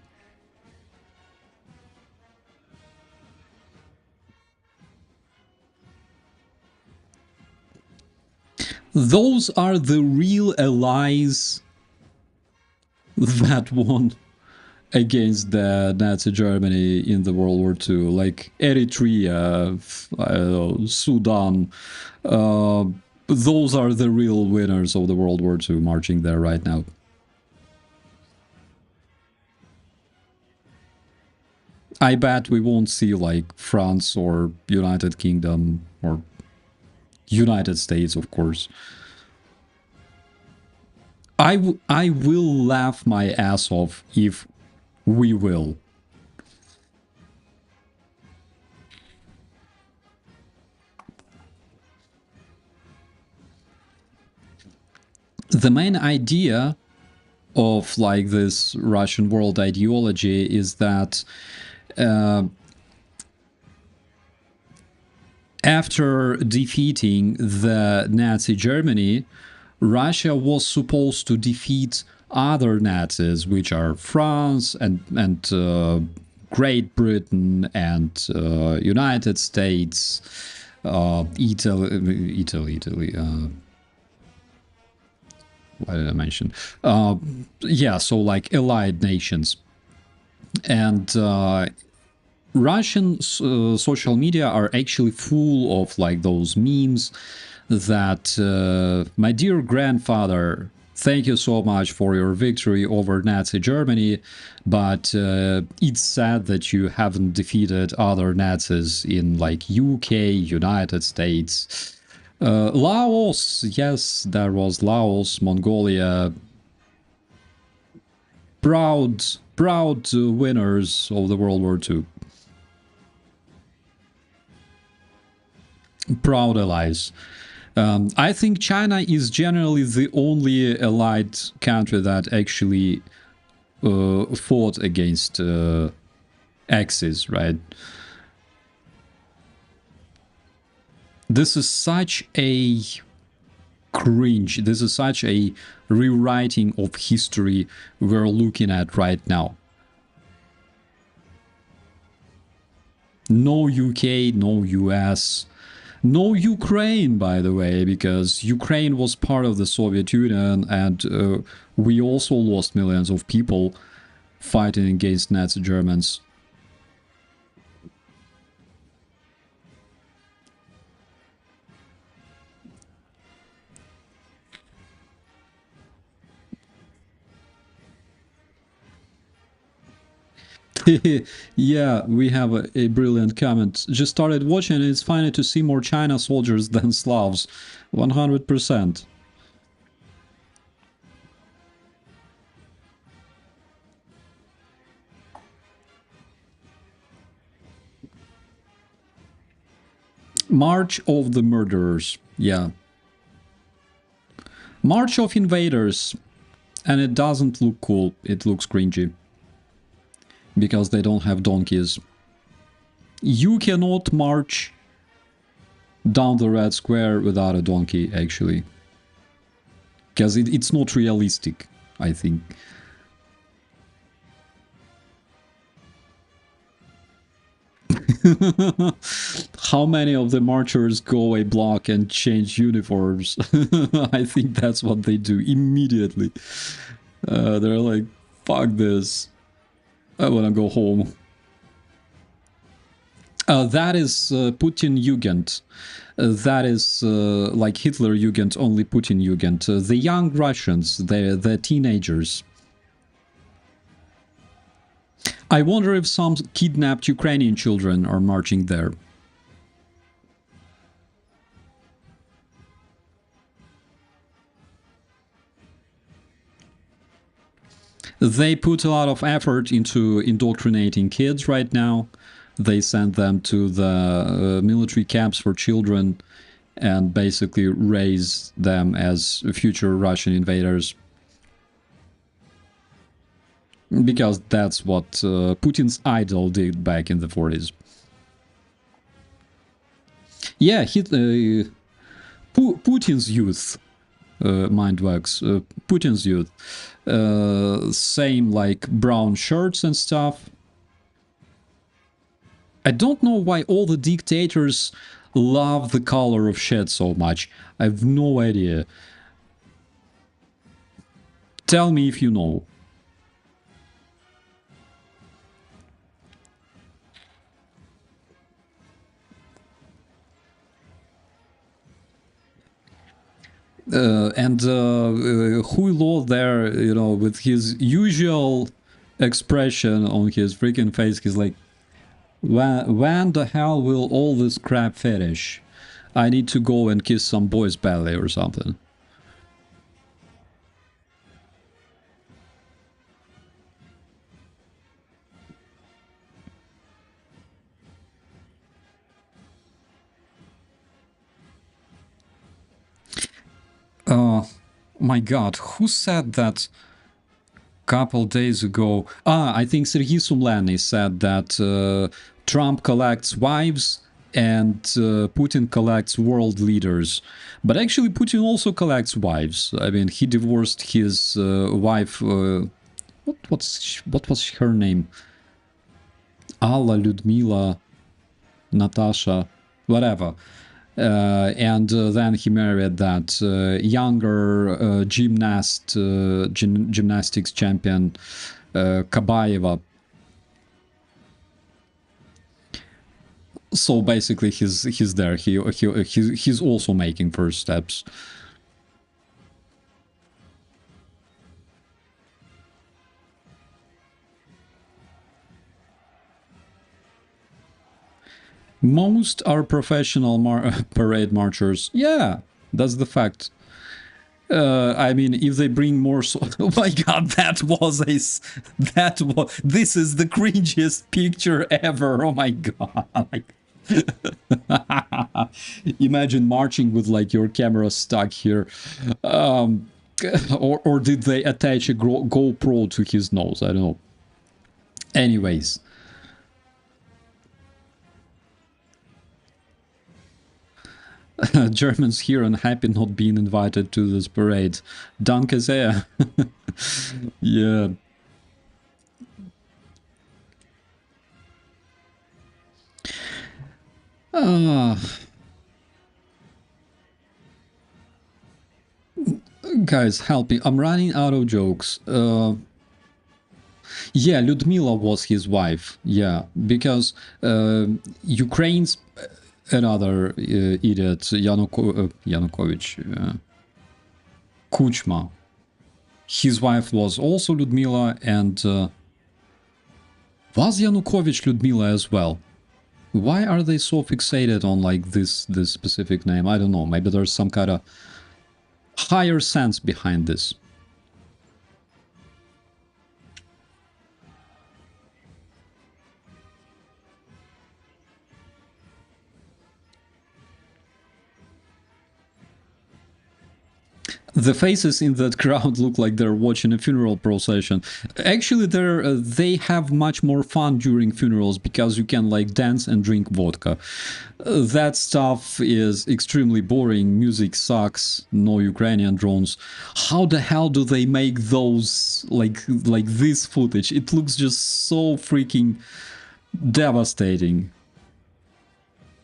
Speaker 1: Those are the real allies that won against the Nazi Germany in the World War II, like Eritrea, Sudan. Those are the real winners of the World War II marching there right now. I bet we won't see like France or United Kingdom or United States, of course. I will laugh my ass off if we will. The main idea of like this Russian world ideology is that after defeating the Nazi Germany, Russia was supposed to defeat other Nazis, which are France and Great Britain and United States, Italy. Why did I mention? Yeah, so like allied nations. And Russian social media are actually full of like those memes that my dear grandfather, thank you so much for your victory over Nazi Germany, but it's sad that you haven't defeated other Nazis in like UK, United States, Laos. Yes, there was Laos, Mongolia. Proud winners of the World War II. Proud allies. I think China is generally the only allied country that actually fought against Axis, right? This is such a cringe. This is such a rewriting of history we're looking at right now. No UK, no US, no Ukraine, by the way, because Ukraine was part of the Soviet Union and we also lost millions of people fighting against Nazi Germans. Yeah, we have a brilliant comment. Just started watching, it's funny to see more China soldiers than Slavs. 100%. March of the Murderers. Yeah. March of Invaders. And it doesn't look cool. It looks cringy. Because they don't have donkeys. You cannot march down the Red Square without a donkey, actually. Because it's not realistic, I think. How many of the marchers go a block and change uniforms? I think that's what they do immediately. They're like, fuck this. I want to go home. That is Putin Jugend. That is like Hitler Jugend, only Putin Jugend. The young Russians, the teenagers. I wonder if some kidnapped Ukrainian children are marching there. They put a lot of effort into indoctrinating kids right now. They send them to the military camps for children and basically raise them as future Russian invaders. Because that's what Putin's idol did back in the 40s. Yeah, Putin's youth mind wax. Putin's youth. Same like brown shirts and stuff. I don't know why all the dictators love the color of shit so much. I have no idea. Tell me if you know. And Huilo there, you know, with his usual expression on his freaking face, he's like, when the hell will all this crap finish? I need to go and kiss some boy's belly or something. My god, who said that couple days ago? I think Serhiy Sumlani said that Trump collects wives and Putin collects world leaders. But actually Putin also collects wives. I mean, he divorced his wife, what was her name? Alla, Ludmila, Natasha, whatever. And then he married that younger gymnastics champion, Kabayeva. So basically, he's there. He's also making first steps. Most are professional parade marchers. Yeah, that's the fact. I mean, if they bring more, oh my god, this is the cringiest picture ever. Oh my god. Imagine marching with like your camera stuck here. Or did they attach a GoPro to his nose? I don't know. Anyways. Germans here and happy not being invited to this parade. Danke sehr. Yeah. Guys, help me. I'm running out of jokes. Yeah, Ludmila was his wife. Yeah, because Ukraine's another idiot, Yanukovych, Kuchma. His wife was also Ludmila, and was Yanukovych Ludmila as well? Why are they so fixated on like this specific name? I don't know. Maybe there's some kind of higher sense behind this. The faces in that crowd look like they're watching a funeral procession. Actually, they have much more fun during funerals because you can like dance and drink vodka. That stuff is extremely boring. Music sucks. No Ukrainian drones. How the hell do they make those like this footage? It looks just so freaking devastating.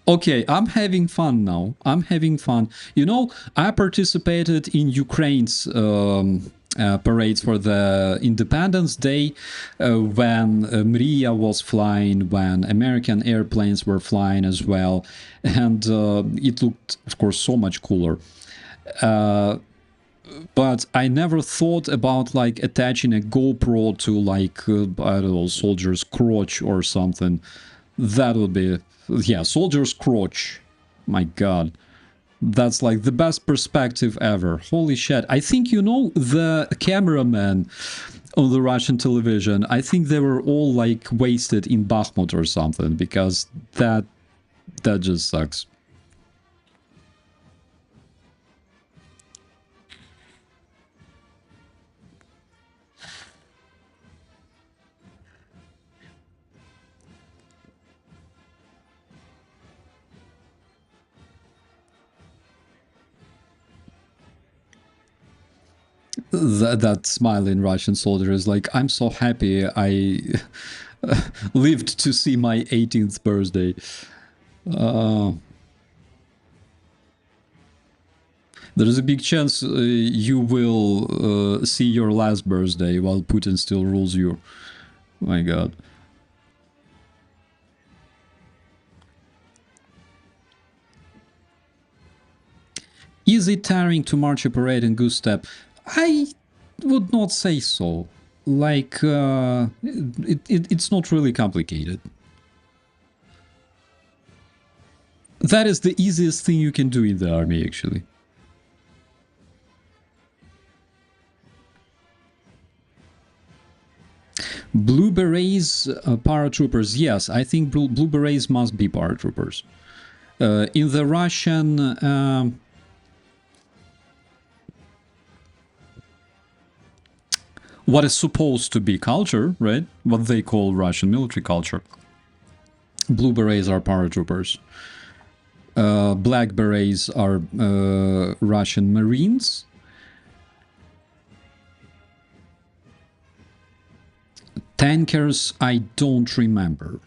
Speaker 1: Okay, I'm having fun now. I'm having fun. You know, I participated in Ukraine's parades for the Independence Day when Mriya was flying, when American airplanes were flying as well. And it looked, of course, so much cooler. But I never thought about like attaching a GoPro to like, I don't know, soldier's crotch or something. That would be... Yeah, soldier's crotch. My god. That's like the best perspective ever. Holy shit. I think, you know, the cameramen on the Russian television, I think they were all like wasted in Bakhmut or something, because that just sucks. That smiling Russian soldier is like, I'm so happy I lived to see my 18th birthday. There's a big chance you will see your last birthday while Putin still rules you. My god. Is it tiring to march operating goose step? I would not say so. Like, it's not really complicated. That is the easiest thing you can do in the army, actually. Blue Berets, paratroopers. Yes, I think Blue Berets must be paratroopers. In the Russian... what is supposed to be culture, right? What they call Russian military culture. Blue Berets are paratroopers. Black Berets are Russian Marines. Tankers, I don't remember.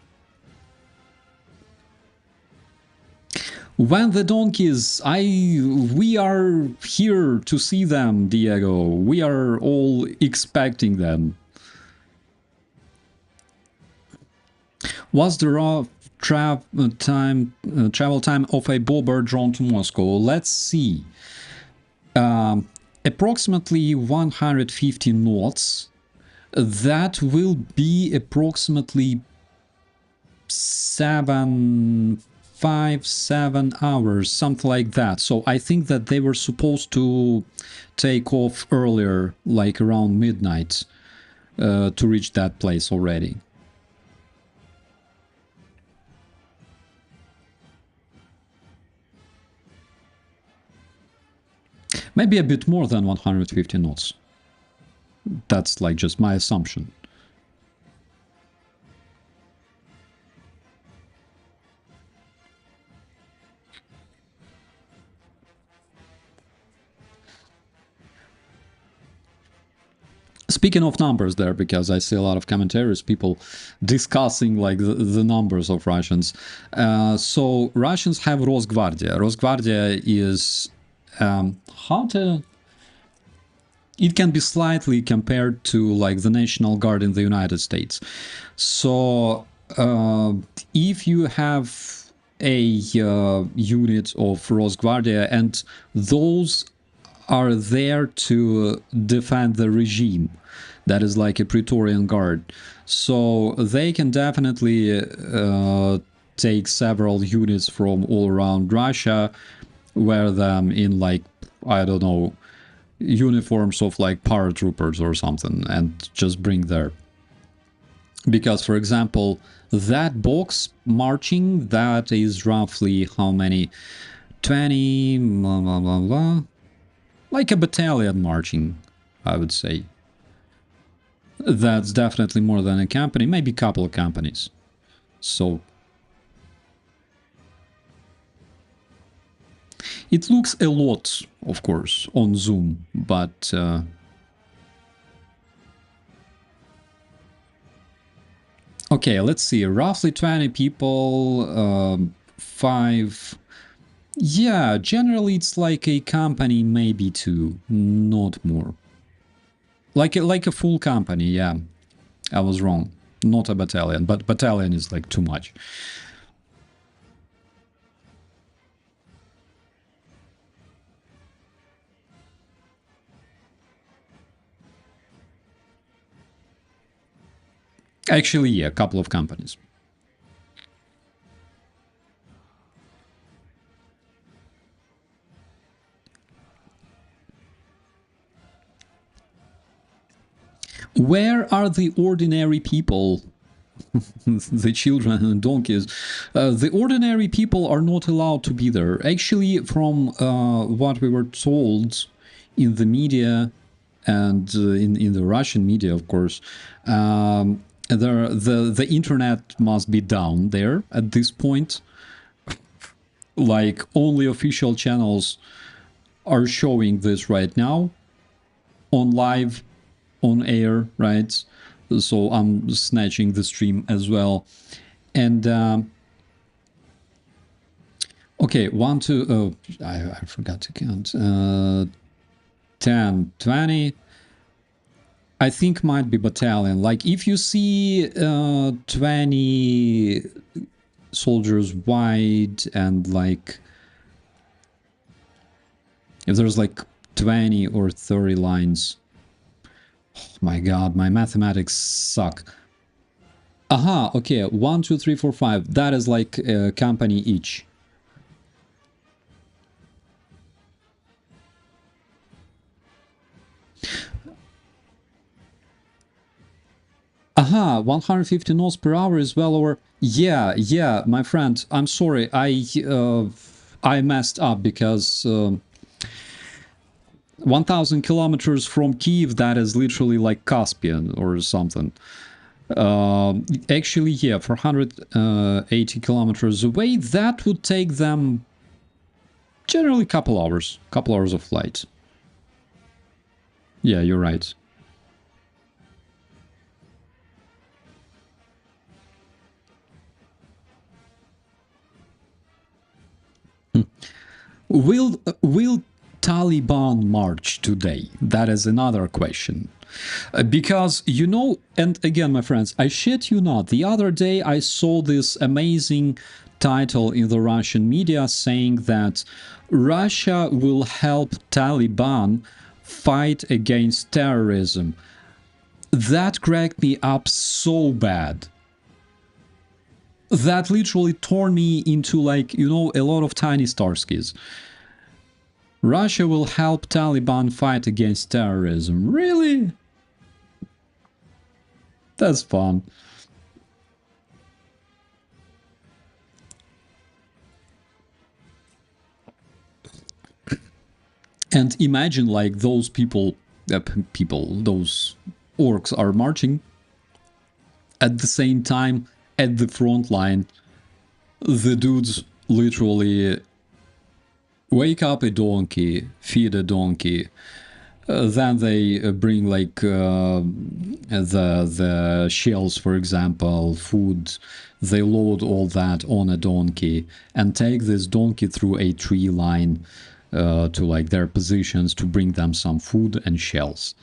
Speaker 1: When the donkeys, we are here to see them, Diego. We are all expecting them. What's the raw travel time of a bomber drone to Moscow? Let's see. Approximately 150 knots. That will be approximately 7 hours, something like that. So I think that they were supposed to take off earlier, like around midnight, to reach that place already. Maybe a bit more than 150 knots. That's like just my assumption. Speaking of numbers there, because I see a lot of commentaries, people discussing like the numbers of Russians. So Russians have Rosgvardia. Rosgvardia is how to... It can be slightly compared to like the National Guard in the United States. So if you have a unit of Rosgvardia and those are there to defend the regime, that is like a Praetorian Guard. So they can definitely take several units from all around Russia, wear them in like, I don't know, uniforms of like paratroopers or something, and just bring there. Because, for example, that box marching, that is roughly how many? 20, blah, blah, blah, blah. Like a battalion marching, I would say. That's definitely more than a company, maybe a couple of companies. So it looks a lot, of course, on Zoom, but okay, let's see, roughly 20 people, 5... Yeah, generally it's like a company, maybe 2, not more. Like a full company, yeah. I was wrong. Not a battalion, but battalion is like too much. Actually, yeah, a couple of companies. Where are the ordinary people? The children and donkeys. The ordinary people are not allowed to be there. Actually, from what we were told in the media and in the Russian media, of course, the internet must be down there at this point. Like, only official channels are showing this right now. on live, on air, right? So I'm snatching the stream as well. And okay, 1, 2, oh, I forgot to count. 10, 20. I think might be battalion. Like if you see 20 soldiers wide and like if there's like 20 or 30 lines. Oh my god, my mathematics suck. Aha, okay, 1, 2, 3, 4, 5. That is like a company each. Aha, 150 knots per hour is well over. Yeah, my friend. I'm sorry. I messed up because 1,000 kilometers from Kiev. That is literally like Caspian or something. Actually, yeah, 480 kilometers away. That would take them generally couple hours of flight. Yeah, you're right. Will Taliban march today? That is another question. Because, you know, and again, my friends, I shit you not, the other day I saw this amazing title in the Russian media saying that Russia will help Taliban fight against terrorism. That cracked me up so bad. That literally tore me into, like, you know, a lot of tiny Starskys. Russia will help Taliban fight against terrorism. Really? That's fun. And imagine, like, those people, those orcs are marching at the same time at the front line. The dudes literally wake up a donkey, feed a donkey, then they bring like the shells, for example, food. They load all that on a donkey and take this donkey through a tree line to like their positions to bring them some food and shells.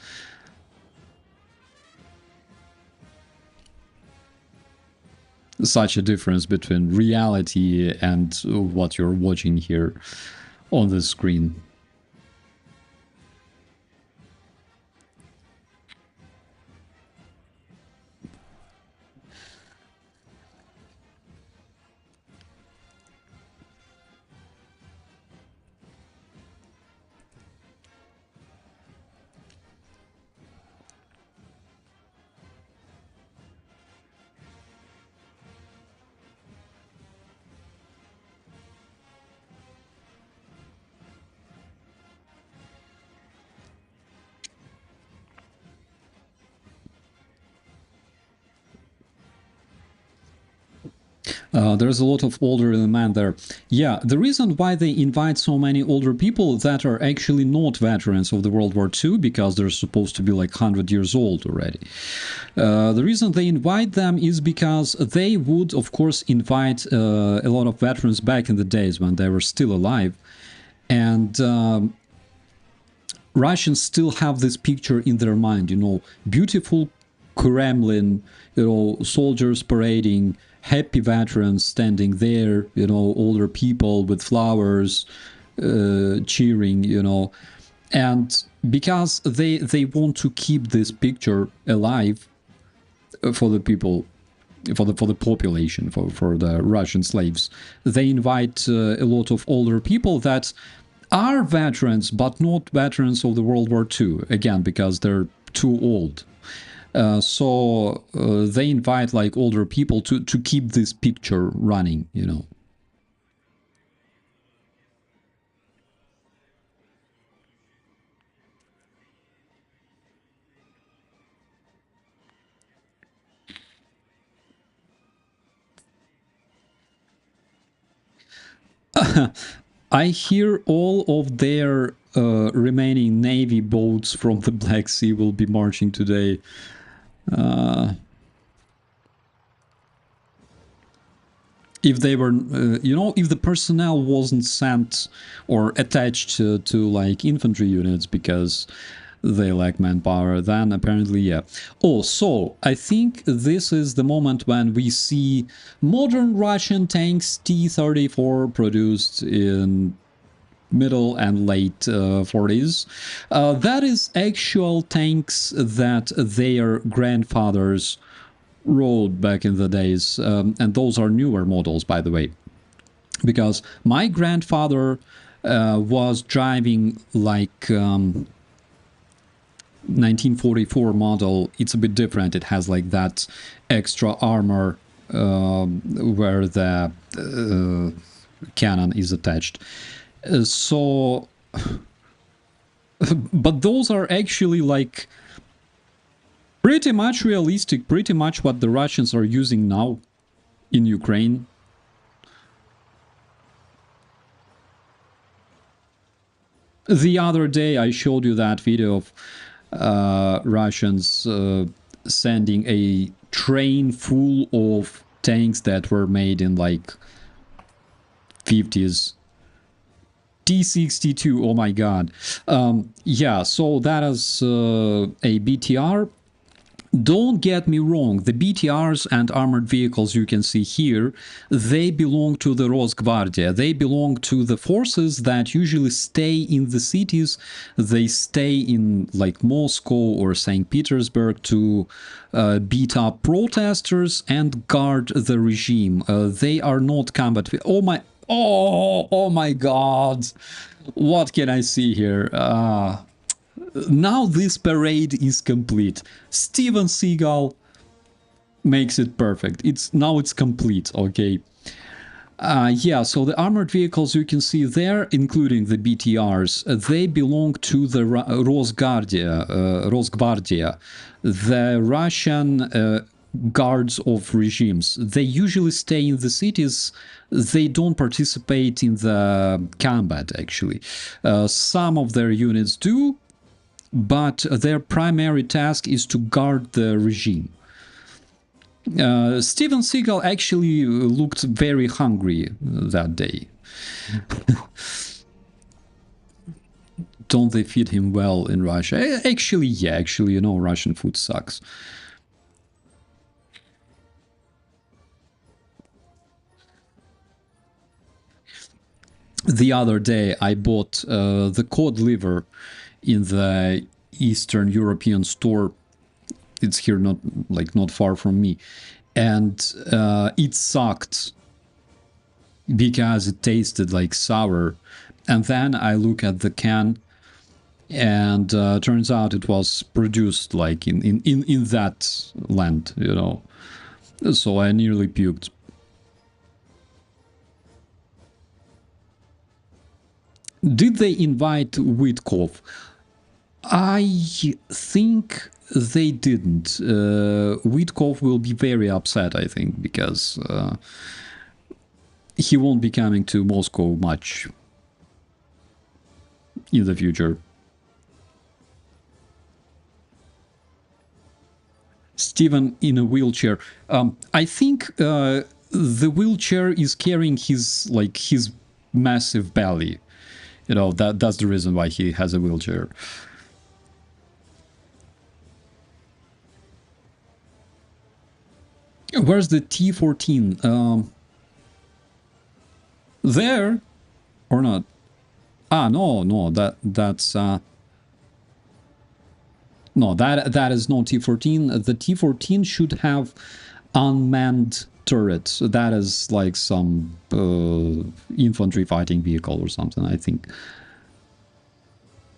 Speaker 1: Such a difference between reality and what you're watching here on the screen. There's a lot of older men there. Yeah, the reason why they invite so many older people that are actually not veterans of the World War II, because they're supposed to be like 100 years old already. The reason they invite them is because they would, of course, invite a lot of veterans back in the days when they were still alive. And Russians still have this picture in their mind, you know, beautiful Kremlin, you know, soldiers parading, happy veterans standing there, you know, older people with flowers cheering, you know. And because they want to keep this picture alive for the people, for the population, for the Russian slaves, they invite a lot of older people that are veterans, but not veterans of the World War II, again, because they're too old. So they invite like older people to keep this picture running, you know. I hear all of their remaining Navy boats from the Black Sea will be marching today. If they were, you know, if the personnel wasn't sent or attached to like infantry units because they lack manpower, then apparently, yeah. Oh, so I think this is the moment when we see modern Russian tanks T-34 produced in middle and late 40s. That is actual tanks that their grandfathers rode back in the days, and those are newer models, by the way, because my grandfather was driving like 1944 model. It's a bit different. It has like that extra armor where the cannon is attached. So, but those are actually like pretty much realistic, pretty much what the Russians are using now in Ukraine. The other day I showed you that video of Russians sending a train full of tanks that were made in like 50s. T-62, oh my god. Yeah, so that is a BTR. Don't get me wrong, the BTRs and armored vehicles you can see here, they belong to the Rosgvardia. They belong to the forces that usually stay in the cities. They stay in like Moscow or St. Petersburg to beat up protesters and guard the regime. They are not combat. Oh my god. What can I see here? Now this parade is complete. Steven Seagal makes it perfect. Now it's complete, okay? Yeah, so the armored vehicles you can see there, including the BTRs, they belong to the Rosgvardia, the Russian guards of regimes. They usually stay in the cities. They don't participate in the combat, actually. Some of their units do, but their primary task is to guard the regime. Steven Seagal actually looked very hungry that day. Don't they feed him well in Russia? Actually, yeah, actually, you know, Russian food sucks. The other day I bought the cod liver in the Eastern European store. It's here, not far from me, and it sucked because it tasted like sour. And then I look at the can, and turns out it was produced like in that land, you know. So I nearly puked. Did they invite Witkov? I think they didn't. Witkov will be very upset, I think, because he won't be coming to Moscow much in the future. Steven in a wheelchair. I think the wheelchair is carrying his massive belly. You know, that's the reason why he has a wheelchair. Where's the T-14? There or not? Ah, no, that's no, that is no T-14. The T-14 should have unmanned turrets. That is like some infantry fighting vehicle or something, I think,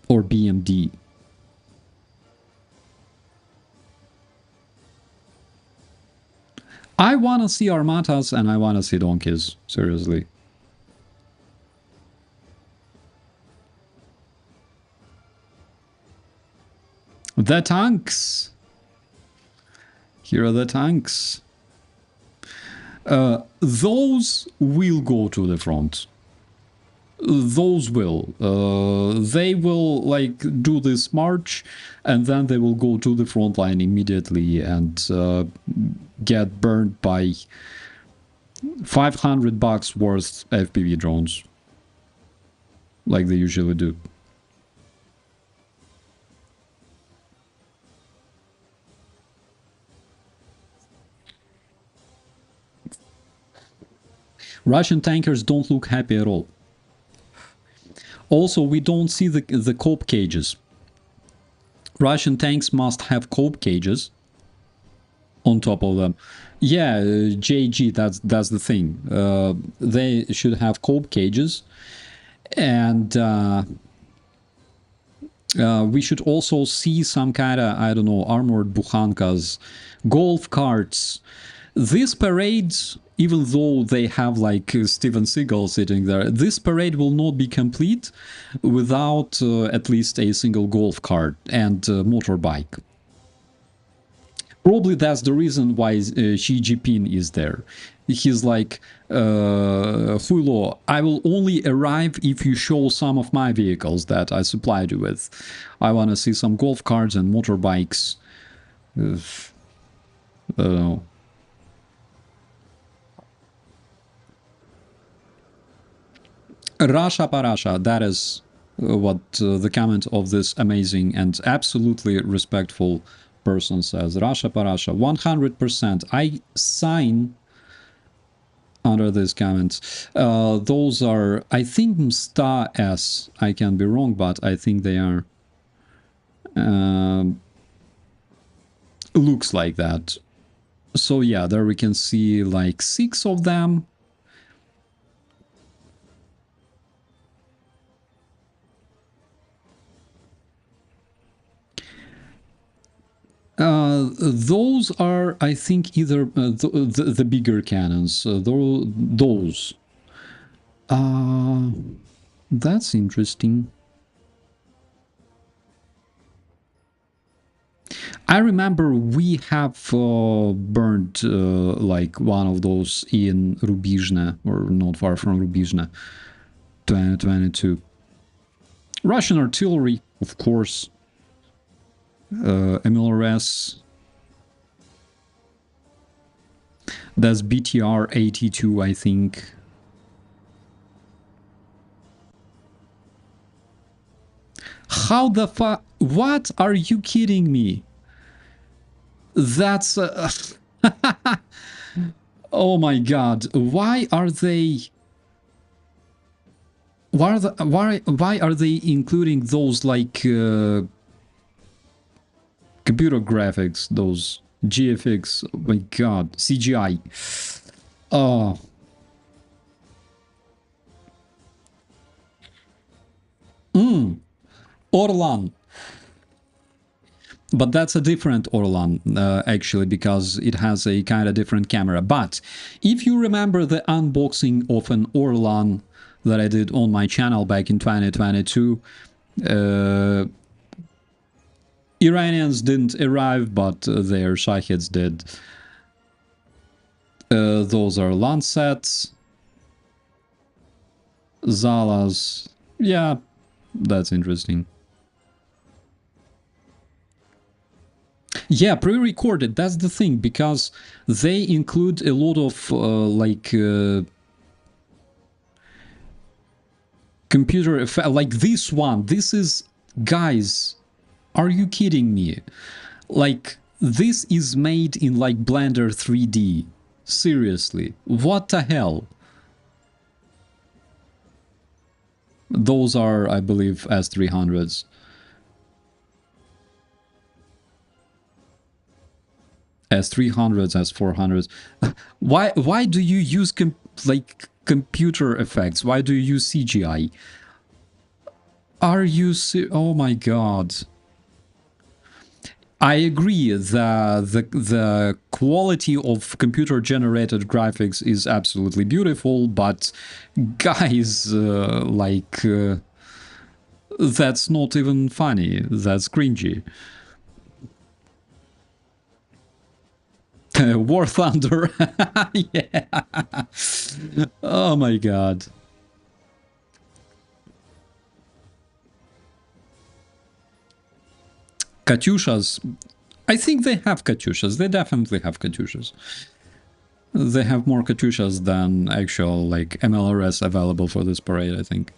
Speaker 1: or BMD. I want to see armatas and I want to see donkeys, seriously. The tanks! Here are the tanks. Those will go to the front. Those will. They will like do this march, and then they will go to the front line immediately and get burned by $500 worth FPV drones, like they usually do. Russian tankers don't look happy at all. Also, we don't see the cope cages. Russian tanks must have cope cages on top of them. Yeah, JG, that's the thing. They should have cope cages, and we should also see some kind of, I don't know, armored bukhankas, golf carts. This parade, even though they have like Steven Seagal sitting there, this parade will not be complete without at least a single golf cart and motorbike. Probably that's the reason why Xi Jinping is there. He's like, Huilo, I will only arrive if you show some of my vehicles that I supplied you with. I want to see some golf carts and motorbikes. I don't know. Rasha Parasha, that is what the comment of this amazing and absolutely respectful person says. Rasha Parasha, 100%. I sign under this comment. Those are, I think, Msta S. I can be wrong, but I think they are. Looks like that. So yeah, there we can see like 6 of them. Those are, I think, either the bigger cannons. Those. That's interesting. I remember we have burned like one of those in Rubizh, or not far from Rubizh, 2022. Russian artillery, of course. MLRS. That's BTR 82, I think. How the fuck? What are you kidding me? That's oh my god, why are they why are they including those like computer graphics, those GFX? Oh my god, CGI. Oh. Orlan. But that's a different Orlan, actually, because it has a kind of different camera. But if you remember the unboxing of an Orlan that I did on my channel back in 2022, Iranians didn't arrive, but their Shaheds did. Those are Lancets, Zalas. Yeah, that's interesting. Yeah, pre-recorded, that's the thing, because they include a lot of like computer effect, like this one. This is, guys, are you kidding me? Like, this is made in like Blender 3D. Seriously, what the hell? Those are, I believe, S300s. S300s, S400s. Why do you use like computer effects? Why do you use CGI? Are you oh my god. I agree, the quality of computer generated graphics is absolutely beautiful, but guys, like that's not even funny, that's cringy. War Thunder. Yeah. Oh my god. Katyushas. I think they have Katyushas. They definitely have Katyushas. They have more Katyushas than actual like MLRS available for this parade, I think.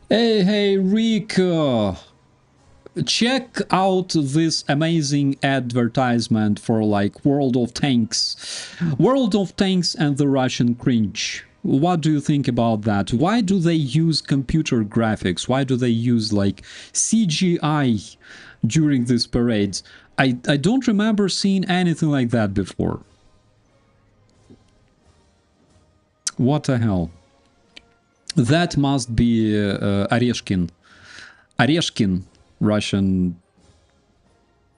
Speaker 1: Hey, Rick! Check out this amazing advertisement for like World of Tanks. World of Tanks and the Russian cringe. What do you think about that? Why do they use computer graphics? Why do they use like CGI during these parades? I don't remember seeing anything like that before. What the hell? That must be Oreshkin. Oreshkin, Russian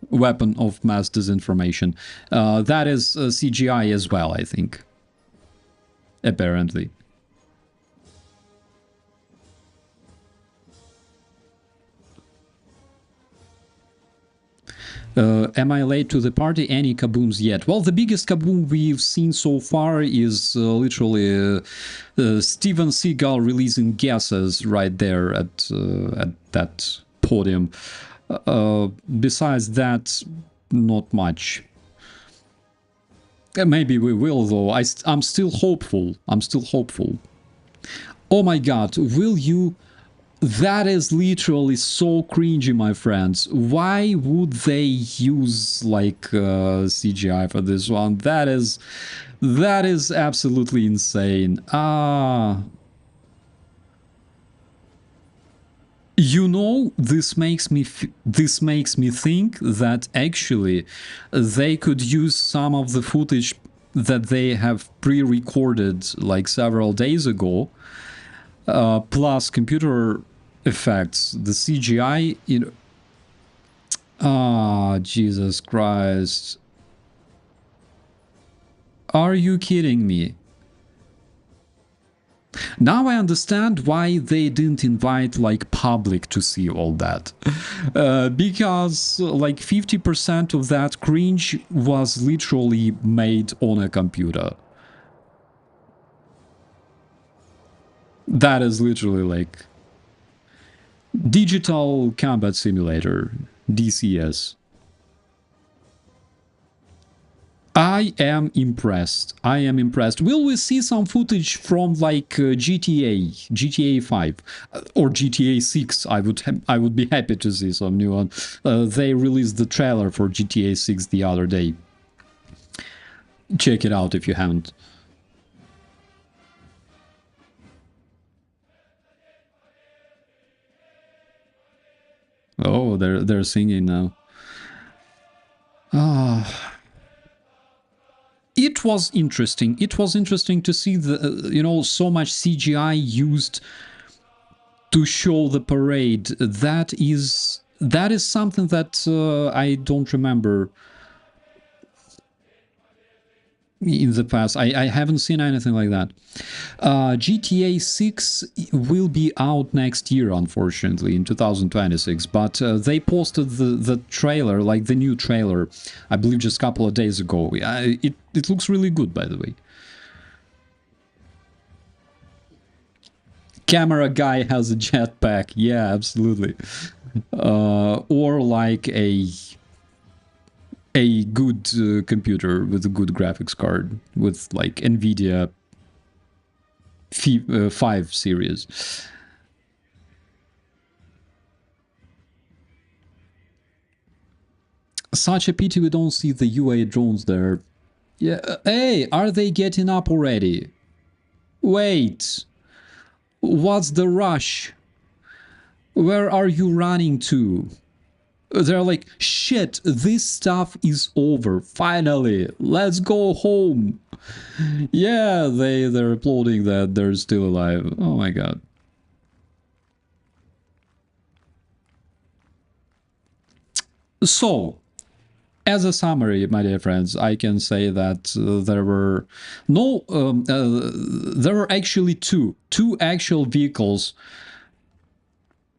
Speaker 1: weapon of mass disinformation. That is CGI as well, I think. Apparently. Am I late to the party? Any kabooms yet? Well, the biggest kaboom we've seen so far is literally Steven Seagal releasing gases right there at that podium. Besides that, not much. Maybe we will, though. I'm still hopeful. I'm still hopeful. Oh my god, will you... That is literally so cringy, my friends. Why would they use like CGI for this one? That is absolutely insane. You know, this makes me think that actually they could use some of the footage that they have pre-recorded like several days ago, plus computer effects, the CGI, you know. Jesus Christ. Are you kidding me? Now I understand why they didn't invite like public to see all that. Because like 50% of that cringe was literally made on a computer. That is literally like Digital Combat Simulator, DCS. I am impressed. I am impressed. Will we see some footage from like GTA 5 or GTA 6? I would be happy to see some new one. They released the trailer for GTA 6 the other day. Check it out if you haven't. Oh, they're singing now. It was interesting. It was interesting to see the you know, so much CGI used to show the parade. That is something that I don't remember in the past. I haven't seen anything like that. GTA 6 will be out next year, unfortunately, in 2026, but they posted the trailer, like the new trailer, I believe just a couple of days ago. It looks really good, by the way. Camera guy has a jetpack. Yeah, absolutely. Or like a good computer with a good graphics card with like NVIDIA 5 series. Such a pity we don't see the UA drones there. Yeah, hey, are they getting up already? Wait, what's the rush? Where are you running to? They're like, shit, this stuff is over. Finally, let's go home. Yeah, they're applauding that they're still alive. Oh my god. So, as a summary, my dear friends, I can say that there were there were actually two actual vehicles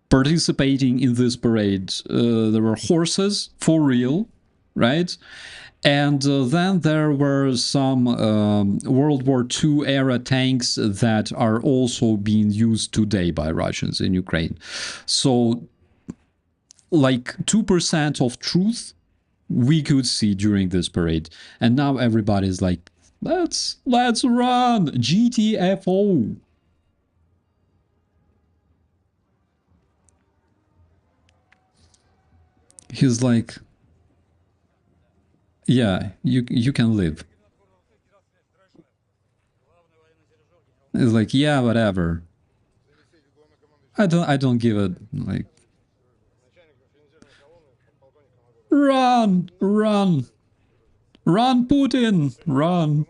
Speaker 1: participating in this parade. There were horses, for real, right? And then there were some World War II era tanks that are also being used today by Russians in Ukraine. So like 2% of truth we could see during this parade. And now everybody's like, let's run, GTFO. He's like, yeah, you can live. He's like, yeah, whatever. I don't give a like. Run, run, run, Putin, run.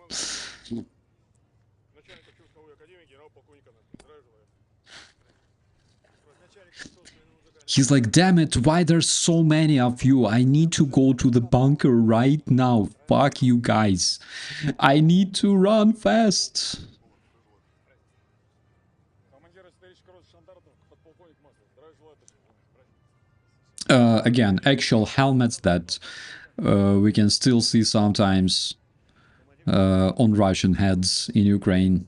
Speaker 1: He's like, damn it, why there's so many of you? I need to go to the bunker right now. Fuck you guys. I need to run fast. Again, actual helmets that we can still see sometimes on Russian heads in Ukraine.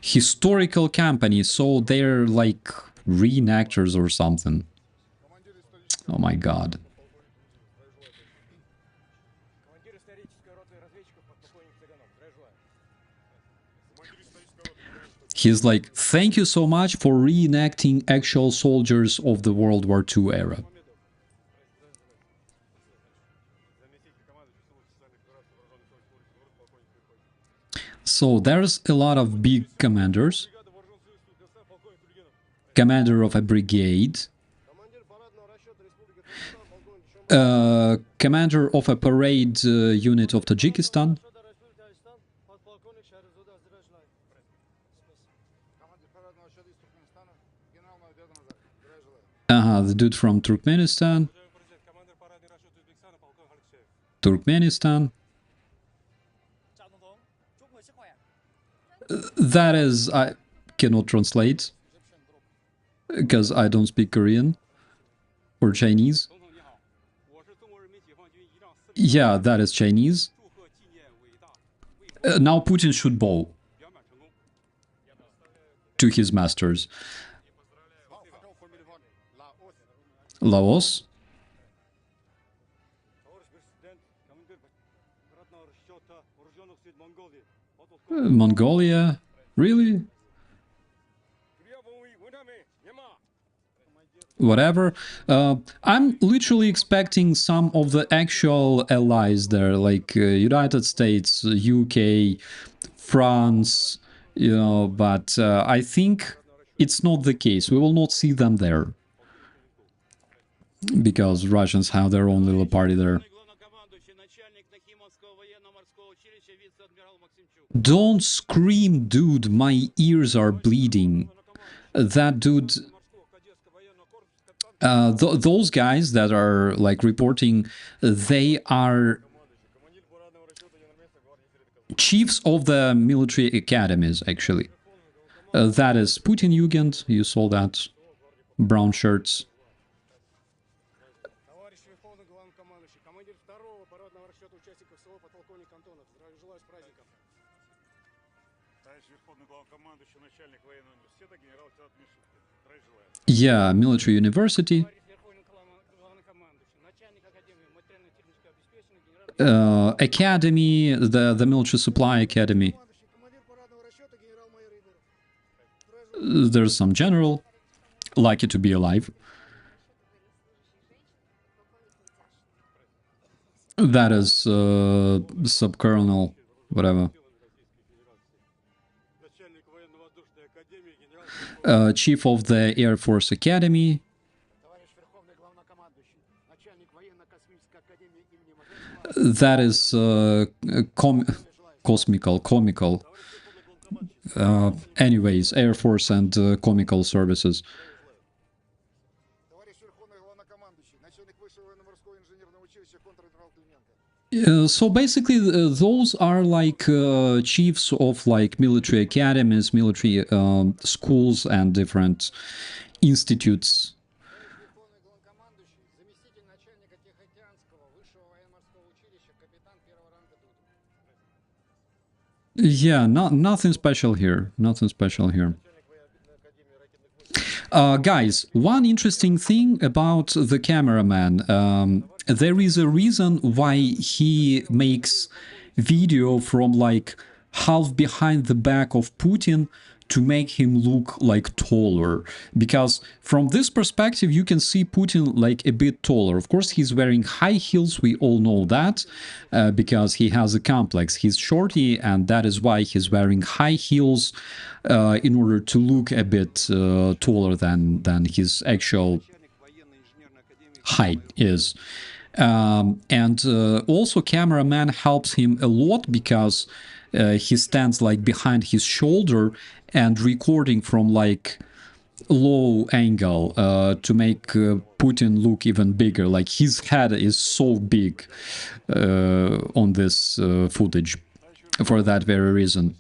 Speaker 1: Historical company, so they're like reenactors or something. Oh my god. He's like, thank you so much for reenacting actual soldiers of the World War II era. So there's a lot of big commanders. Commander of a brigade. Commander of a parade unit of Tajikistan. The dude from Turkmenistan. That is, I cannot translate because I don't speak Korean or Chinese. Yeah, that is Chinese. Now Putin should bow to his masters. Laos. Mongolia? Really? Whatever. I'm literally expecting some of the actual allies there, like United States, UK, France, you know, but I think it's not the case. We will not see them there. Because Russians have their own little party there. Don't scream, dude, my ears are bleeding. That dude... those guys that are, like, reporting, they are chiefs of the military academies, actually. That is Putin Jugend, you saw that. Brown shirts. Yeah, military university. Academy, the military supply academy. There's some general, lucky to be alive. That is sub-colonel, whatever. Chief of the Air Force Academy. That is comical. Anyways, Air Force and comical services. So basically, those are like chiefs of like military academies, military schools, and different institutes. Yeah, nothing special here. Nothing special here. Guys, one interesting thing about the cameraman. There is a reason why he makes video from like half behind the back of Putin to make him look like taller, because from this perspective you can see Putin like a bit taller. Of course he's wearing high heels, we all know that, because he has a complex. He's shorty, and that is why he's wearing high heels, in order to look a bit taller than his actual height is. And also cameraman helps him a lot, because he stands like behind his shoulder and recording from like low angle to make Putin look even bigger. Like his head is so big on this footage for that very reason.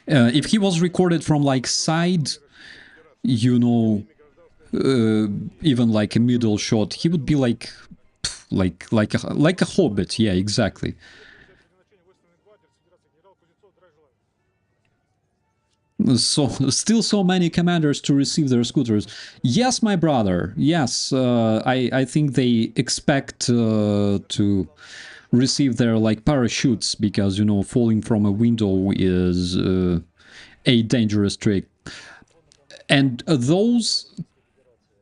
Speaker 1: If he was recorded from like side, you know, even like a middle shot, he would be like a hobbit. Yeah, exactly. So still so many commanders to receive their scooters. Yes, my brother. Yes, I think they expect to receive their like parachutes, because you know falling from a window is a dangerous trick. And those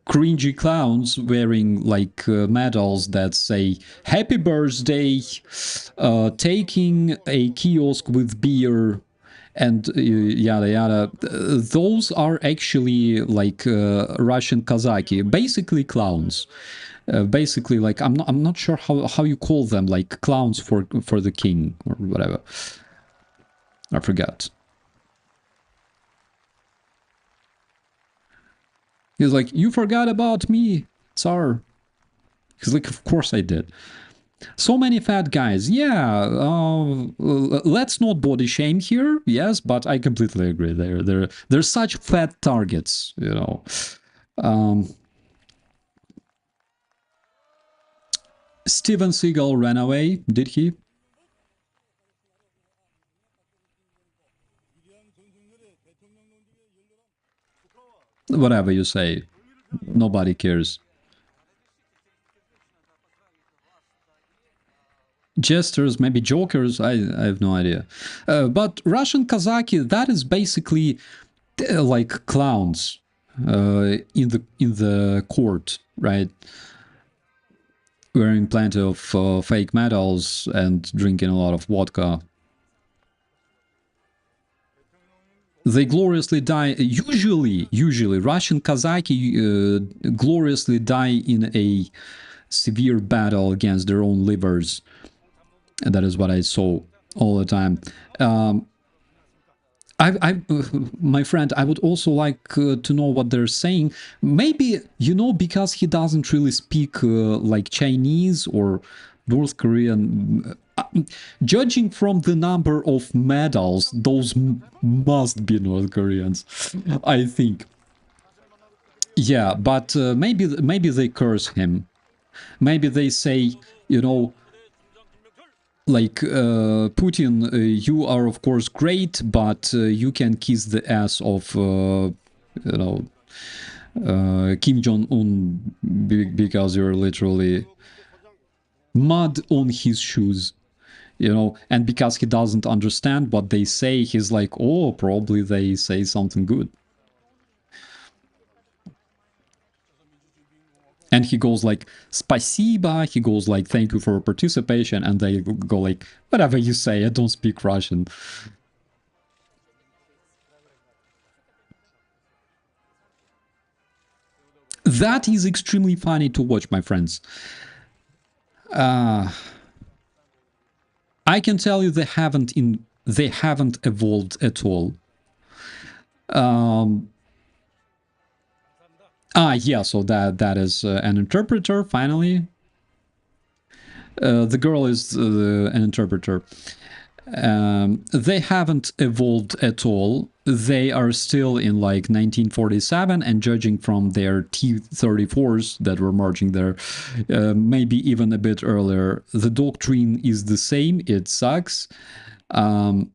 Speaker 1: cringy clowns wearing like medals that say "Happy Birthday," taking a kiosk with beer, and yada yada. Those are actually like Russian Kazaki, basically clowns. Basically, like I'm not sure how you call them, like clowns for the king or whatever. I forgot. He's like, you forgot about me, Tsar. He's like, of course I did. So many fat guys. Yeah, let's not body shame here. Yes, but I completely agree. They're such fat targets, you know. Steven Seagal ran away, did he? Whatever you say, nobody cares. Jesters, maybe jokers, I have no idea. But Russian Kazaki, that is basically like clowns in the court, right? Wearing plenty of fake medals and drinking a lot of vodka. They gloriously die. Usually, Russian Kazaki gloriously die in a severe battle against their own livers. And that is what I saw all the time. My friend, I would also like to know what they're saying. Maybe, you know, because he doesn't really speak like Chinese or North Korean. Judging from the number of medals, those must be North Koreans, I think. Yeah, but maybe they curse him. Maybe they say, you know, like Putin, you are of course great, but you can kiss the ass of you know, Kim Jong-un, because you're literally mud on his shoes, you know. And because he doesn't understand what they say, he's like, oh, probably they say something good. And he goes like, spasiba, he goes like, thank you for your participation, and they go like, whatever you say, I don't speak Russian. That is extremely funny to watch, my friends. I can tell you they haven't evolved at all. Yeah, so that is an interpreter, finally. The girl is an interpreter. They haven't evolved at all. They are still in like 1947, and judging from their T-34s that were marching there, maybe even a bit earlier, the doctrine is the same. It sucks. Putin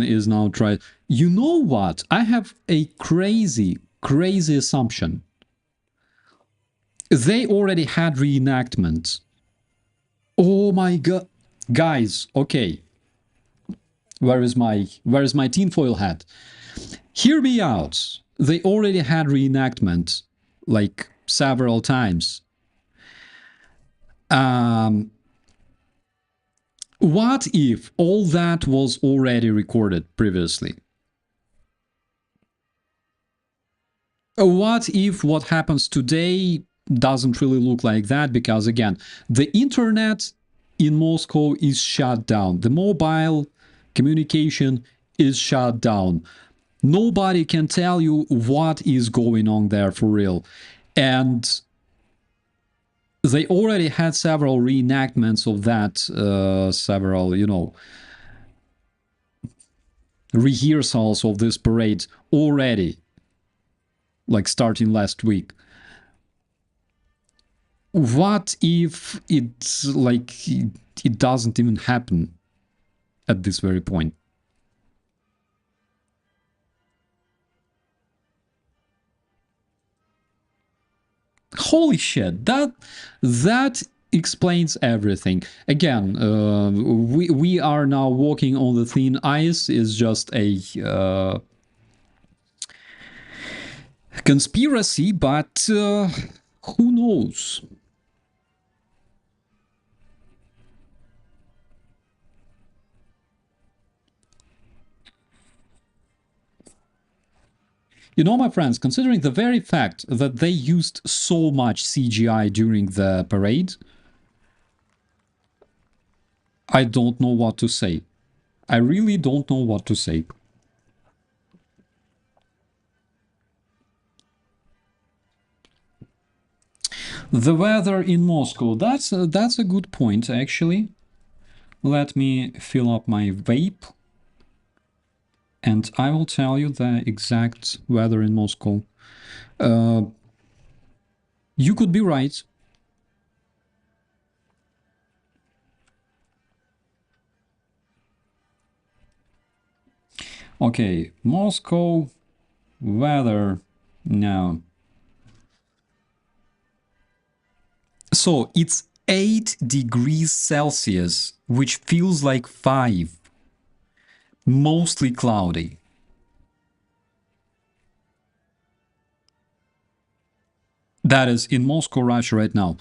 Speaker 1: is now trying. You know what? I have a crazy assumption. They already had reenactments. Oh my god, guys! Okay, where is my tinfoil hat? Hear me out. They already had reenactment, like several times. What if all that was already recorded previously? What if what happens today doesn't really look like that? Because again, the internet in Moscow is shut down. The mobile communication is shut down. Nobody can tell you what is going on there for real. And they already had several reenactments of that, several, you know, rehearsals of this parade already, like starting last week. What if it's like it doesn't even happen at this very point? Holy shit, that explains everything. Again, we are now walking on the thin ice. Is just a conspiracy, but who knows? You know, my friends, considering the very fact that they used so much CGI during the parade, I don't know what to say. I really don't know what to say. The weather in Moscow, that's a good point, actually. Let me fill up my vape, and I will tell you the exact weather in Moscow. You could be right. Okay, Moscow weather now. So it's 8 degrees Celsius, which feels like 5. Mostly cloudy. That is in Moscow, Russia right now.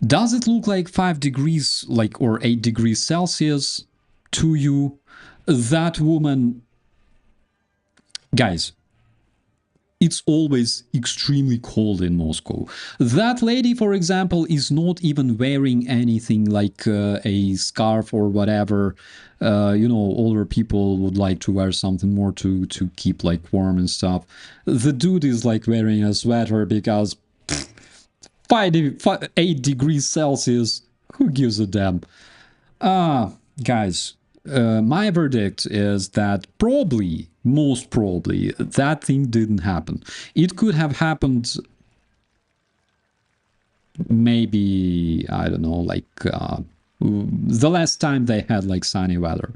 Speaker 1: Does it look like 5 degrees, like, or 8 degrees Celsius to you? That woman, guys, it's always extremely cold in Moscow. That lady, for example, is not even wearing anything like a scarf or whatever. You know, older people would like to wear something more to keep like warm and stuff. The dude is like wearing a sweater because 8 degrees Celsius, who gives a damn? Guys, my verdict is that probably, most probably, that thing didn't happen. It could have happened maybe, I don't know, like the last time they had like sunny weather.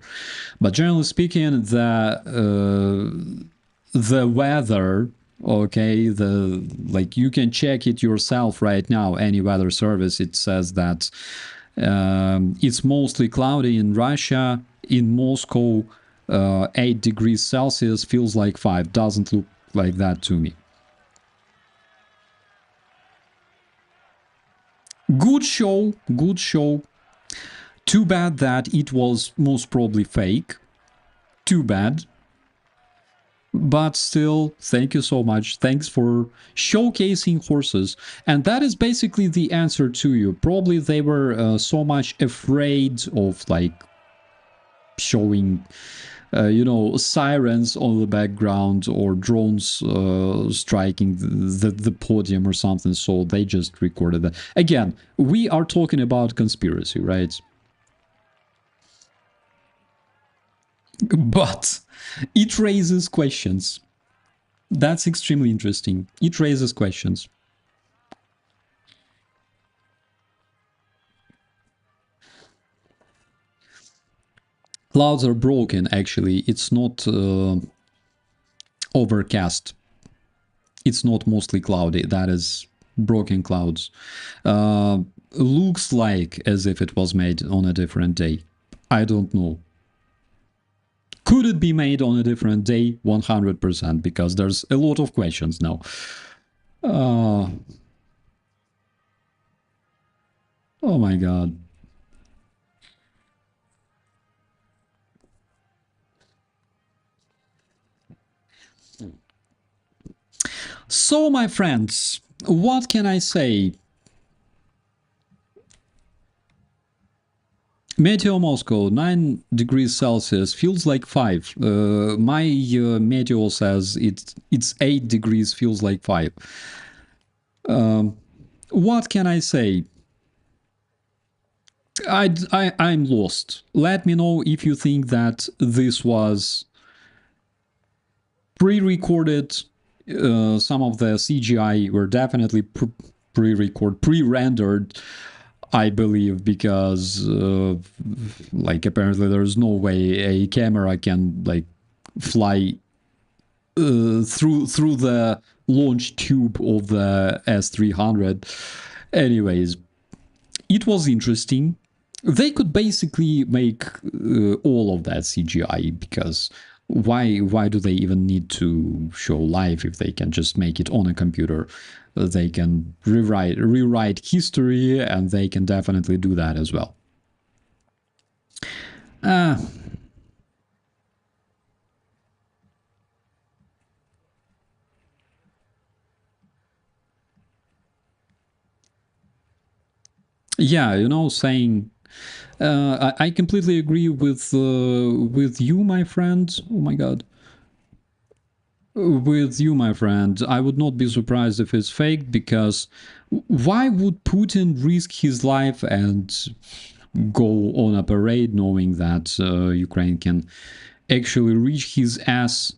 Speaker 1: But generally speaking, the weather, okay, like you can check it yourself right now, any weather service, it says that it's mostly cloudy in Russia. In Moscow, 8 degrees Celsius feels like 5. Doesn't look like that to me. Good show, good show. Too bad that it was most probably fake. Too bad. But still, thank you so much. Thanks for showcasing horses. And that is basically the answer to you. Probably they were so much afraid of like showing you know, sirens on the background or drones striking the podium or something, so they just recorded that. Again, we are talking about conspiracy, right? But it raises questions. That's extremely interesting. It raises questions. Clouds are broken, actually. It's not overcast. It's not mostly cloudy. That is broken clouds. Looks like as if it was made on a different day. I don't know. Could it be made on a different day? 100%, because there's a lot of questions now. Oh my god. So, my friends, what can I say? Meteo Moscow, 9 degrees Celsius, feels like 5. My Meteo says it's 8 degrees, feels like 5. What can I say? I'm lost. Let me know if you think that this was pre-recorded. Some of the CGI were definitely pre-rendered, I believe, because like apparently there's no way a camera can like fly through the launch tube of the S300. Anyways, it was interesting. They could basically make all of that CGI, because why do they even need to show live if they can just make it on a computer? They can rewrite history, and they can definitely do that as well. Yeah, you know, saying I completely agree with you, my friend. Oh my god. With you, my friend, I would not be surprised if it's fake, because why would Putin risk his life and go on a parade knowing that Ukraine can actually reach his ass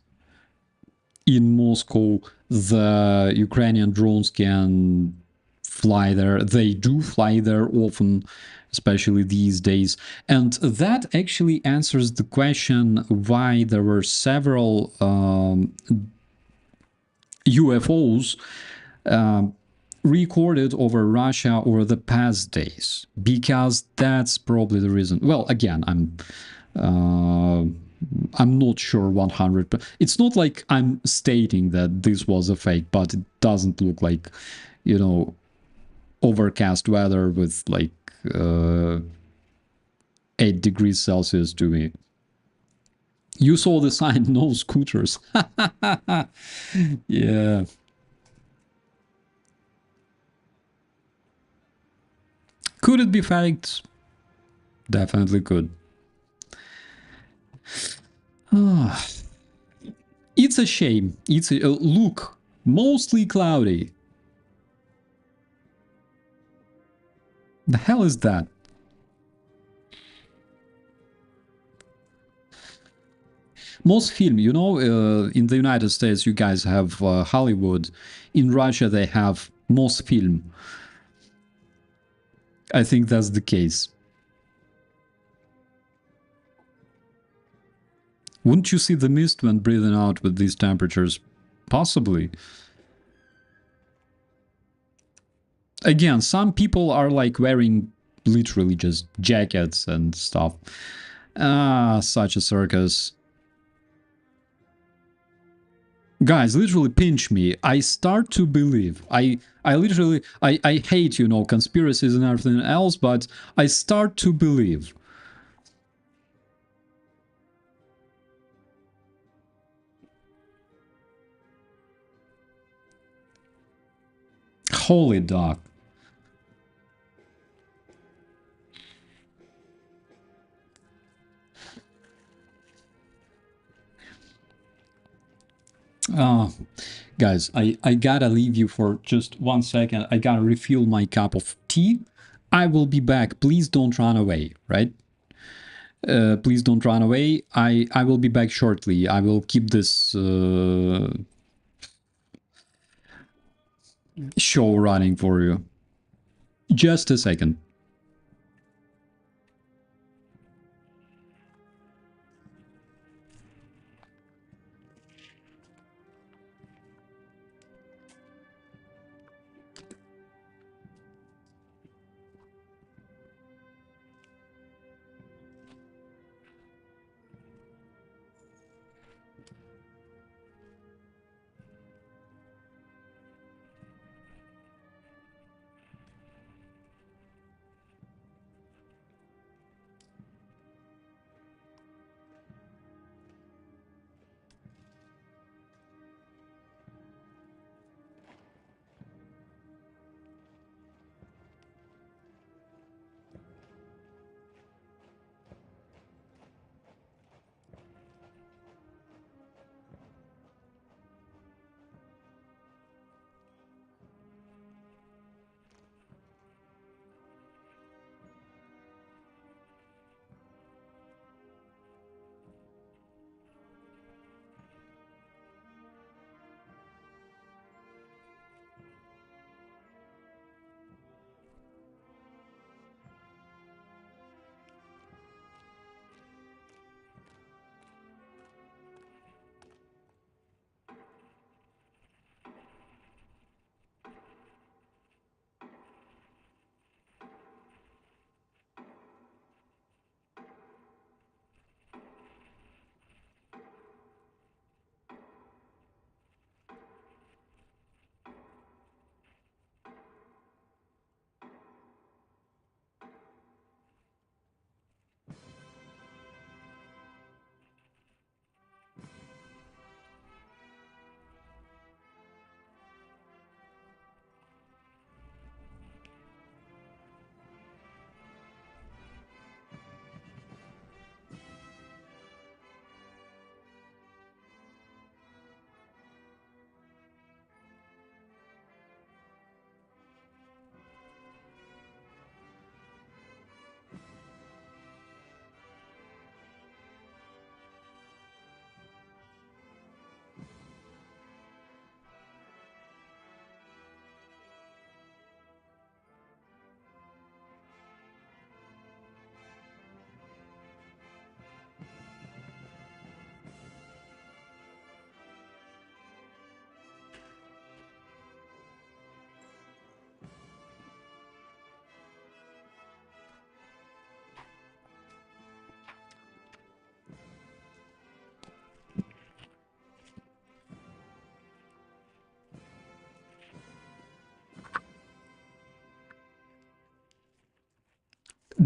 Speaker 1: in Moscow? The Ukrainian drones can fly there. They do fly there often, especially these days. And that actually answers the question why there were several UFOs recorded over Russia over the past days, because that's probably the reason. Well, again, I'm not sure 100%. It's not like I'm stating that this was a fake, but it doesn't look like, you know, overcast weather with like 8 degrees Celsius to me. You saw the sign, no scooters. Yeah. Could it be faked? Definitely could. It's a shame. It's a look, mostly cloudy. The hell is that? Mosfilm, you know, in the United States you guys have Hollywood. In Russia they have Mosfilm. I think that's the case. Wouldn't you see the mist when breathing out with these temperatures? Possibly. Again, some people are like wearing literally just jackets and stuff. Ah, such a circus. Guys, literally pinch me. I start to believe. I literally, I hate, you know, conspiracies and everything else, but I start to believe. Holy dog. Guys, I gotta leave you for just 1 second. I gotta refill my cup of tea. I will be back. Please don't run away, right? Please don't run away. I will be back shortly. I will keep this show running for you. Just a second.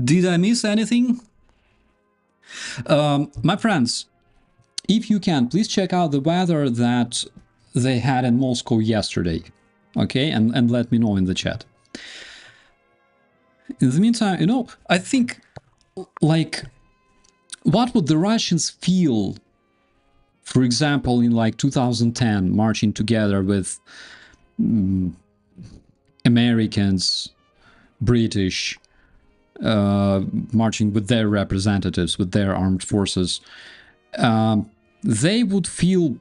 Speaker 1: Did I miss anything? My friends, if you can, please check out the weather that they had in Moscow yesterday. Okay, and let me know in the chat. In the meantime, you know, I think, like, what would the Russians feel, for example, in like 2010, marching together with Americans, British, marching with their representatives, with their armed forces? They would feel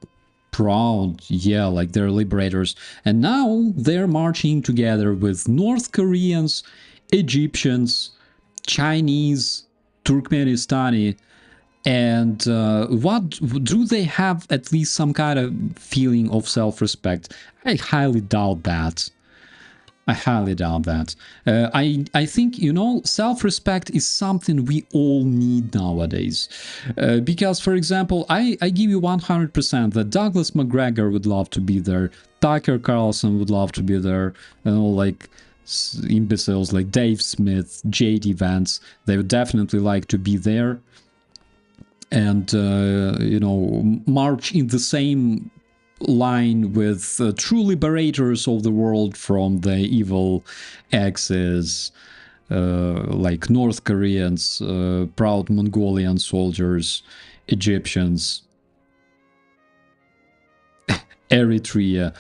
Speaker 1: proud, yeah, like they're liberators. And now they're marching together with North Koreans, Egyptians, Chinese, Turkmenistani. And what do they have at least some kind of feeling of self-respect? I highly doubt that. I highly doubt that. I think, you know, self-respect is something we all need nowadays. Because, for example, I give you 100% that Douglas McGregor would love to be there. Tucker Carlson would love to be there. You know, like imbeciles like Dave Smith, J.D. Vance, they would definitely like to be there. And, you know, march in the same line with true liberators of the world from the evil axis, like North Koreans, proud Mongolian soldiers, Egyptians, Eritrea.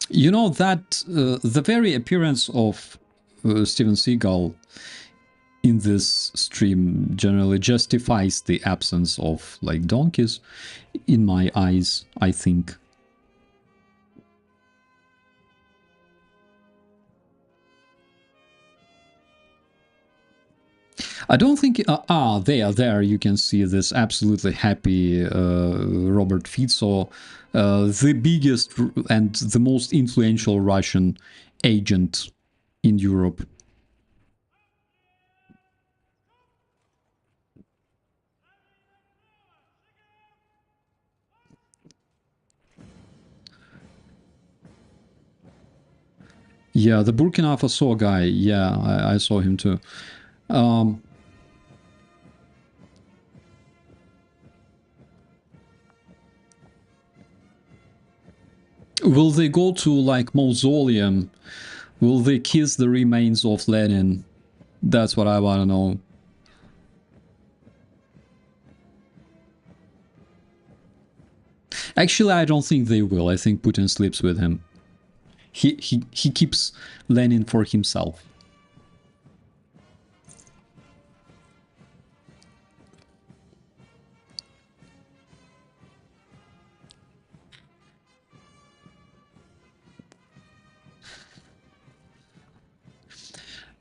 Speaker 1: You know that the very appearance of Steven Seagal in this stream generally justifies the absence of like donkeys in my eyes, I think. I don't think... there you can see this absolutely happy Robert Fico, the biggest and the most influential Russian agent in Europe. Yeah, the Burkina Faso guy, yeah, I saw him too. Will they go to, like, mausoleum? Will they kiss the remains of Lenin? That's what I want to know. Actually, I don't think they will. I think Putin sleeps with him. He keeps Lenin for himself.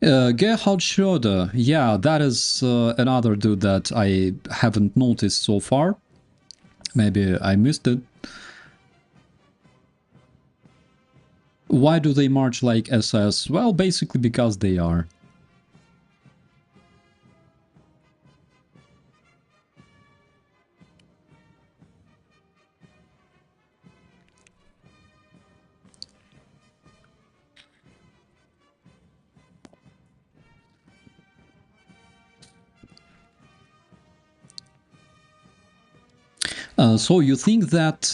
Speaker 1: Gerhard Schroeder, yeah, that is another dude that I haven't noticed so far. Maybe I missed it. Why do they march like SS? Well, basically because they are. So you think that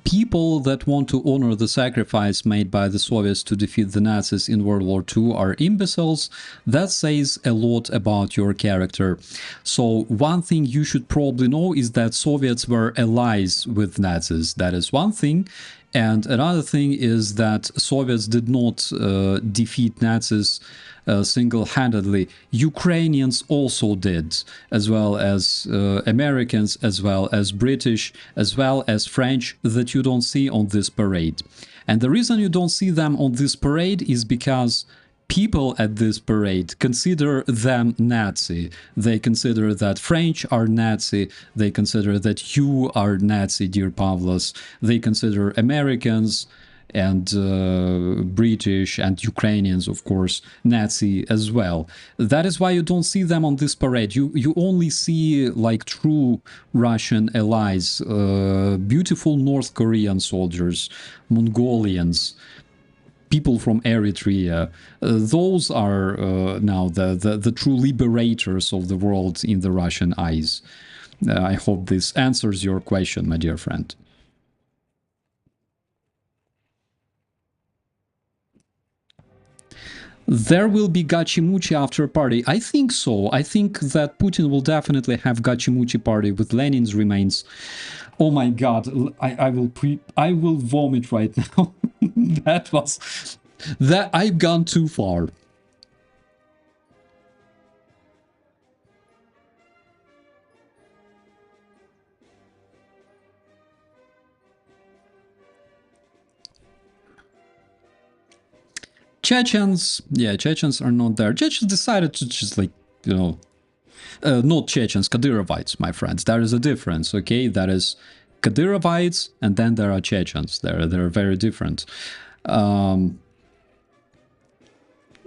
Speaker 1: people that want to honor the sacrifice made by the Soviets to defeat the Nazis in World War II are imbeciles? That says a lot about your character. So one thing you should probably know is that Soviets were allies with Nazis. That is one thing. And another thing is that Soviets did not defeat Nazis single-handedly. Ukrainians also did, as well as Americans, as well as British, as well as French, that you don't see on this parade. And the reason you don't see them on this parade is because people at this parade consider them Nazi. They consider that French are Nazi. They consider that you are Nazi, dear Pavlos. They consider Americans and British and Ukrainians, of course, Nazi as well. That is why you don't see them on this parade. You only see like true Russian allies, beautiful North Korean soldiers, Mongolians, people from Eritrea. Those are now the true liberators of the world in the Russian eyes. I hope this answers your question, my dear friend. There will be Gachimuchi after party. I think so. I think that Putin will definitely have Gachimuchi party with Lenin's remains. Oh my god, I will vomit right now. That I've gone too far. Chechens, yeah, Chechens are not there. Chechens decided to just, like, you know, not Chechens, Kadyrovites, my friends. There is a difference, okay? That is Kadyrovites, and then there are Chechens. They're very different.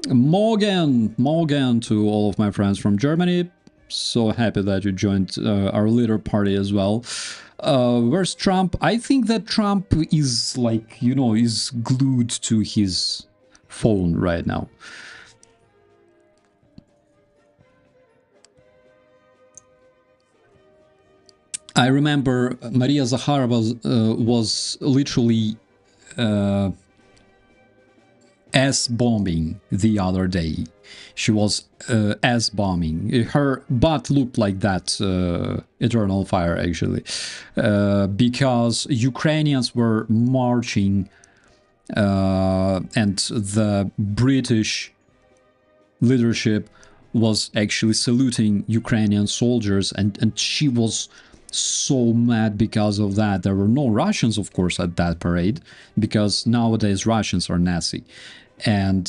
Speaker 1: Morgan to all of my friends from Germany. So happy that you joined our leader party as well. Where's Trump? I think that Trump is, like, you know, is glued to his phone right now. I remember Maria Zakharova was literally S-bombing the other day. She was S-bombing. Her butt looked like that Eternal Fire, actually, because Ukrainians were marching and the British leadership was actually saluting Ukrainian soldiers, and she was so mad because of that. There were no Russians, of course, at that parade, because nowadays Russians are Nazi. And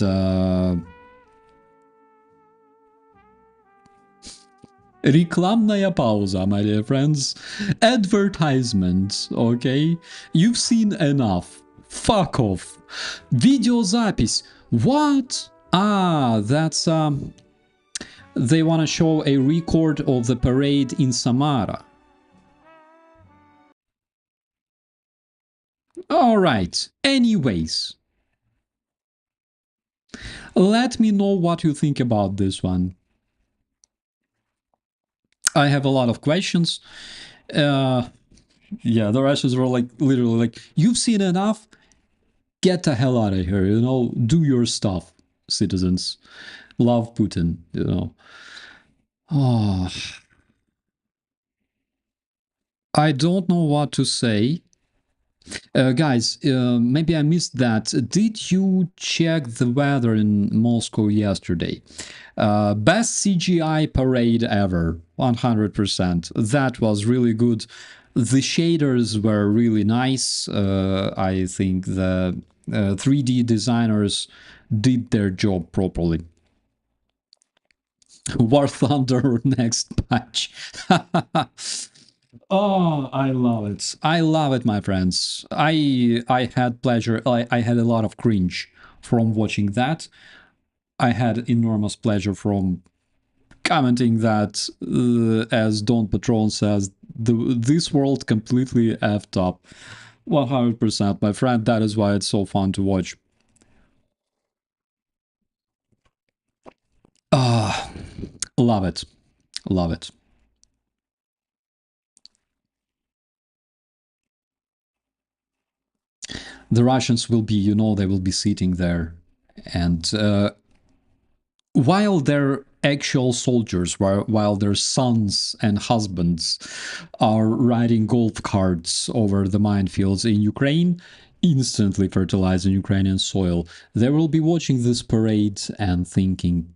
Speaker 1: рекламная пауза, my dear friends. Advertisements, okay? You've seen enough. Fuck off. Videozapись. What? Ah, that's they want to show a record of the parade in Samara. All right. Anyways, let me know what you think about this one. I have a lot of questions. Yeah, the Russians were like, literally like, you've seen enough? Get the hell out of here, you know? Do your stuff, citizens. Love Putin, you know? Oh, I don't know what to say. Guys, maybe I missed that. Did you check the weather in Moscow yesterday? Best CGI parade ever, 100%. That was really good. The shaders were really nice. I think the 3D designers did their job properly. War Thunder next patch. Oh, I love it. I love it, my friends. I had pleasure. I had a lot of cringe from watching that. I had enormous pleasure from commenting that, as Don Patron says, this world completely effed up. 100%, my friend. That is why it's so fun to watch. Ah, love it. Love it. The Russians will be, you know, they will be sitting there. And while their actual soldiers, while their sons and husbands are riding golf carts over the minefields in Ukraine, instantly fertilizing Ukrainian soil, they will be watching this parade and thinking,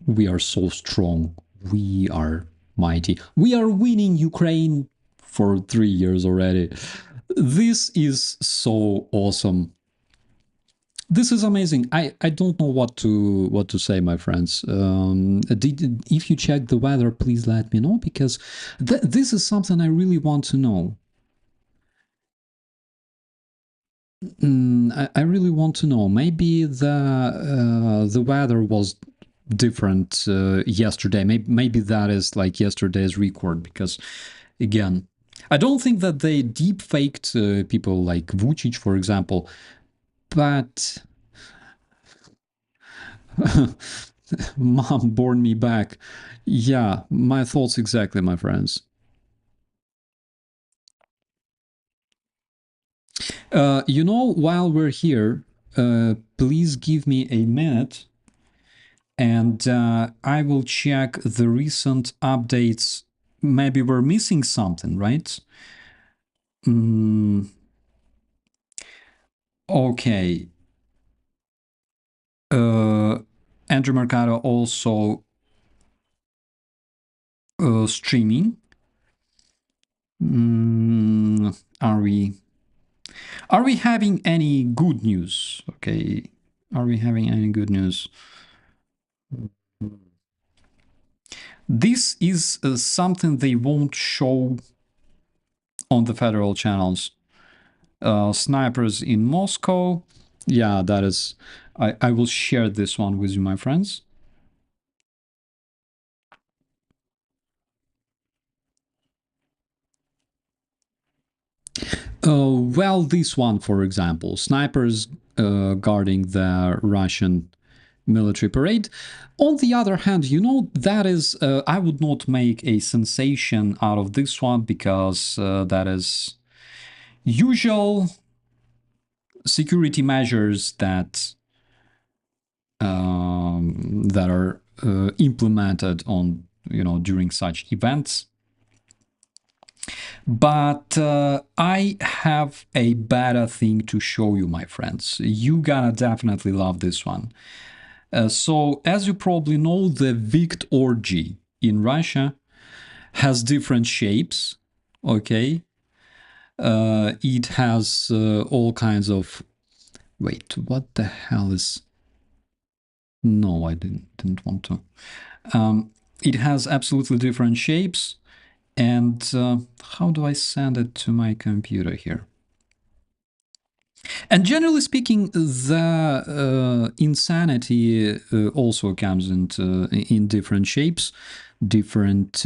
Speaker 1: we are so strong, we are mighty, we are winning Ukraine for 3 years already. This is so awesome. This is amazing. I don't know what to say, my friends. If you check the weather, please let me know, because this is something I really want to know. I really want to know. Maybe the weather was different yesterday. Maybe that is like yesterday's record, because again, I don't think that they deep faked people like Vucic, for example, but Mom born me back. Yeah, my thoughts exactly, my friends. You know, while we're here, please give me a minute, and I will check the recent updates. Maybe we're missing something, right? Okay. Andrew Mercado also streaming. Are we having any good news? Okay. Are we having any good news? This is something they won't show on the federal channels. Snipers in Moscow. Yeah, that is... I will share this one with you, my friends. Well, this one, for example, snipers guarding the Russian military parade. On the other hand, you know, that is, I would not make a sensation out of this one, because that is usual security measures that that are implemented on, during such events. But I have a better thing to show you, my friends. You gonna definitely love this one. So, as you probably know, the Vict orgy in Russia has different shapes, okay? It has all kinds of... Wait, what the hell is... No, I didn't want to. It has absolutely different shapes. And how do I send it to my computer here? And generally speaking, the insanity also comes in different shapes, different...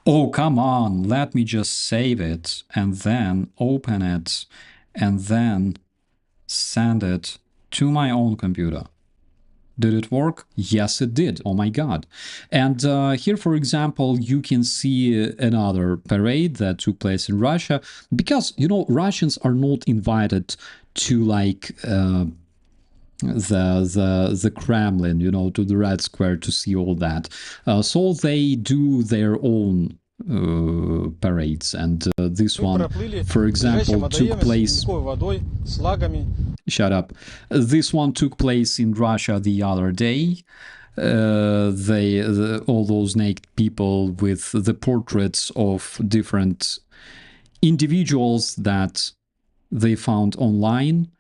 Speaker 1: Oh, come on, let me just save it and then open it and then send it to my own computer. Did it work? Yes, it did. Oh my god. And here, for example, you can see another parade that took place in Russia, because, Russians are not invited to, like, the Kremlin, to the Red Square to see all that. So they do their own parades, and this one, for example, took place... Shut up. This one took place in Russia the other day. All those naked people with the portraits of different individuals that they found online,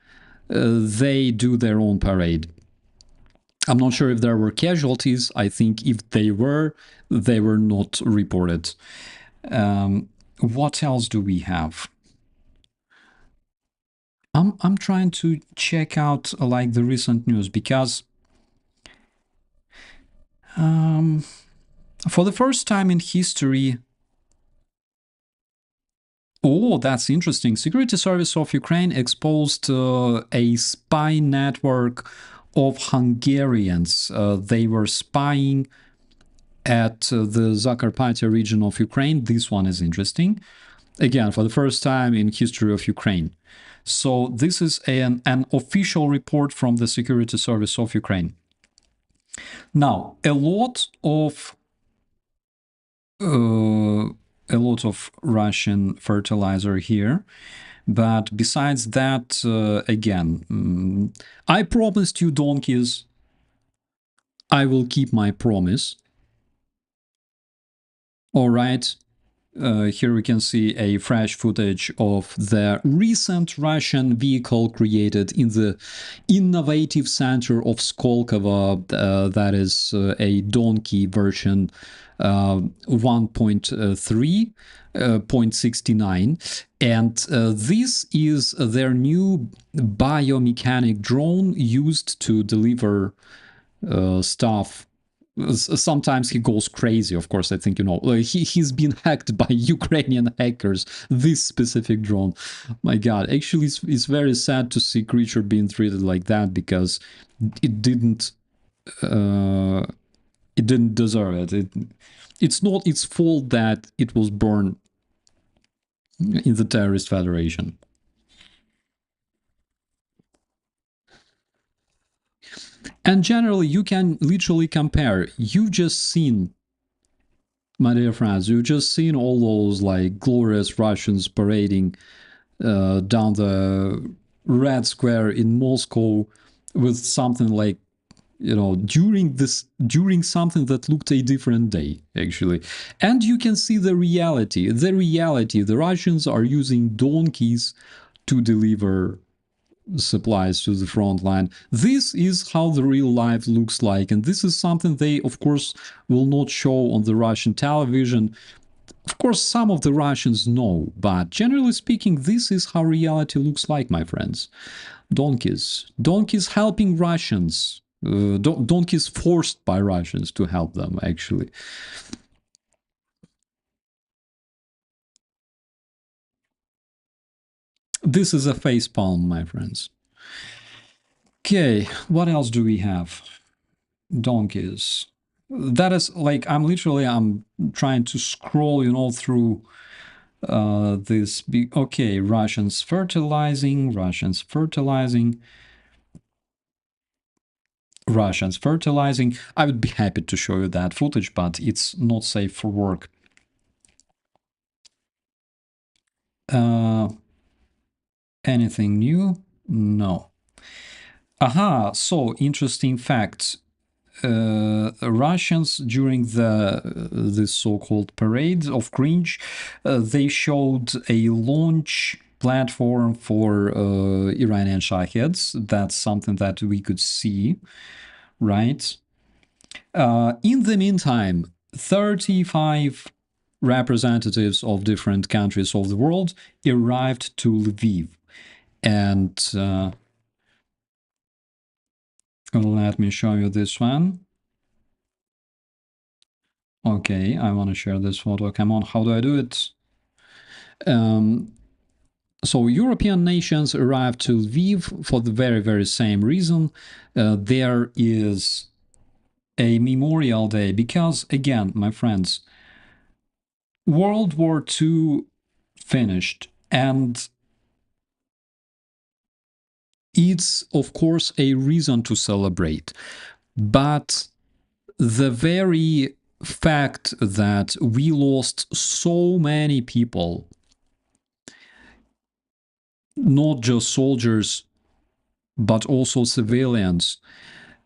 Speaker 1: they do their own parade. I'm not sure if there were casualties. I think if they were not reported. What else do we have? I'm trying to check out like the recent news, because for the first time in history... Oh, that's interesting. Security Service of Ukraine exposed a spy network of Hungarians. They were spying at the Zakarpattia region of Ukraine. This one is interesting. Again, for the first time in history of Ukraine. So this is an official report from the Security Service of Ukraine. Now, a lot of Russian fertilizer here, but besides that, again, I promised you donkeys. I will keep my promise. All right. Here we can see a fresh footage of the recent Russian vehicle created in the innovative center of Skolkovo. That is a donkey version 1.3.69, and this is their new biomechanic drone used to deliver stuff. Sometimes he goes crazy, of course. I think, he's been hacked by Ukrainian hackers, this specific drone. My god, actually it's very sad to see creature being treated like that, because it didn't deserve it. It's not its fault that it was born in the terrorist federation. And generally, you can literally compare. You've just seen, my dear friends, you've just seen all those like glorious Russians parading down the Red Square in Moscow with something like, during something that looked a different day, actually. And you can see the reality. The Russians are using donkeys to deliver supplies to the front line. This is how the real life looks like, and this is something they, of course, will not show on the Russian television. Of course, some of the Russians know, but generally speaking, this is how reality looks like, my friends. Donkeys helping Russians. Donkeys forced by Russians to help them, actually. This is a facepalm, my friends. Okay, what else do we have? Donkeys. That is like, I'm trying to scroll, through Okay, Russians fertilizing. I would be happy to show you that footage, but it's not safe for work. Anything new? No. Aha, so interesting fact. Russians during this so-called parade of cringe, they showed a launch platform for Iranian Shaheds. That's something that we could see, right? In the meantime, 35 representatives of different countries of the world arrived to Lviv. And let me show you this one. Okay, I want to share this photo. Come on, how do I do it? So European nations arrived to Lviv for the very, very same reason. There is a memorial day because, again, my friends, World War II finished, and it's, of course, a reason to celebrate. But the very fact that we lost so many people, not just soldiers, but also civilians,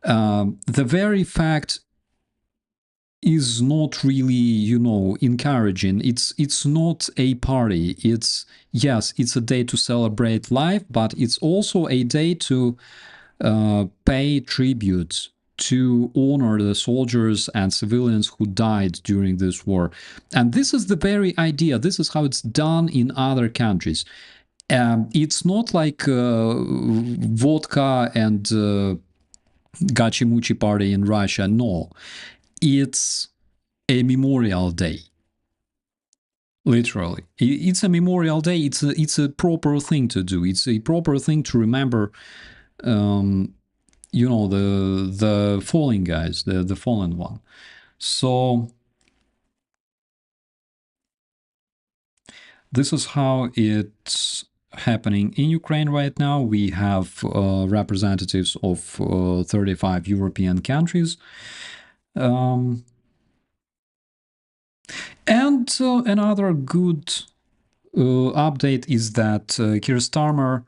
Speaker 1: the very fact is not really, you know, encouraging. It's not a party. Yes, it's a day to celebrate life, but it's also a day to pay tribute, to honor the soldiers and civilians who died during this war. And this is the very idea. This is how it's done in other countries. It's not like vodka and gachi-muchi party in Russia. No, it's a memorial day. Literally, it's a memorial day. It's a proper thing to do. It's a proper thing to remember. You know, the fallen guys, the fallen one. So this is how it's happening in Ukraine right now. We have representatives of 35 European countries. And another good update is that Keir Starmer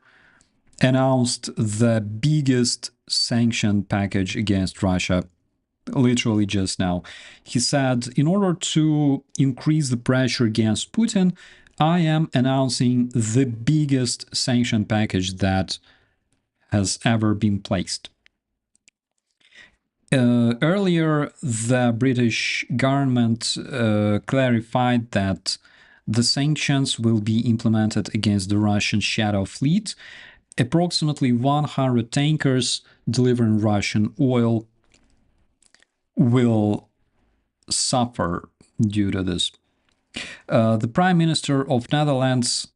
Speaker 1: announced the biggest sanction package against Russia literally just now. He said, in order to increase the pressure against Putin, I am announcing the biggest sanction package that has ever been placed. Earlier, the British government clarified that the sanctions will be implemented against the Russian Shadow Fleet. Approximately 100 tankers delivering Russian oil will suffer due to this. The Prime Minister of Netherlands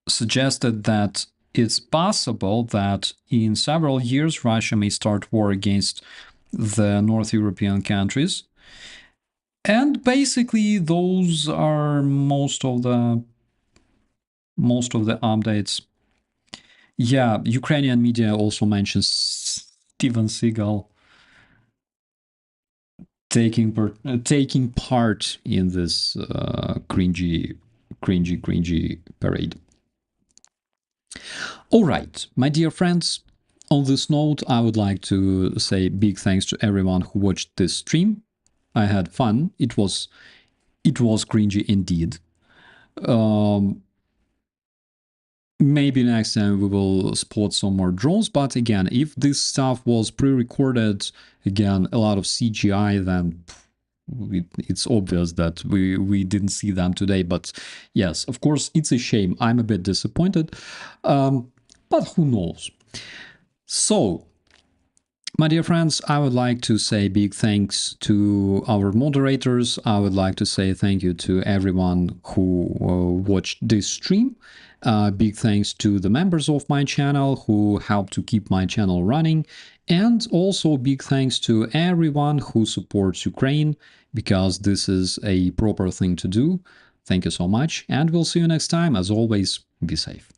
Speaker 1: suggested that it's possible that in several years Russia may start war against the North European countries. And basically those are most of the updates. Yeah, Ukrainian media also mentions Steven Seagal taking part in this cringy parade. All right, my dear friends, on this note, I would like to say big thanks to everyone who watched this stream. I had fun. It was cringy indeed. Maybe next time we will spot some more drones, but again, if this stuff was pre-recorded, again, a lot of CGI, then it's obvious that we didn't see them today. But yes, of course, it's a shame. I'm a bit disappointed, but who knows? So, my dear friends, I would like to say big thanks to our moderators. I would like to say thank you to everyone who watched this stream. Big thanks to the members of my channel who helped to keep my channel running. And also big thanks to everyone who supports Ukraine, because this is a proper thing to do. Thank you so much, and we'll see you next time. As always, be safe.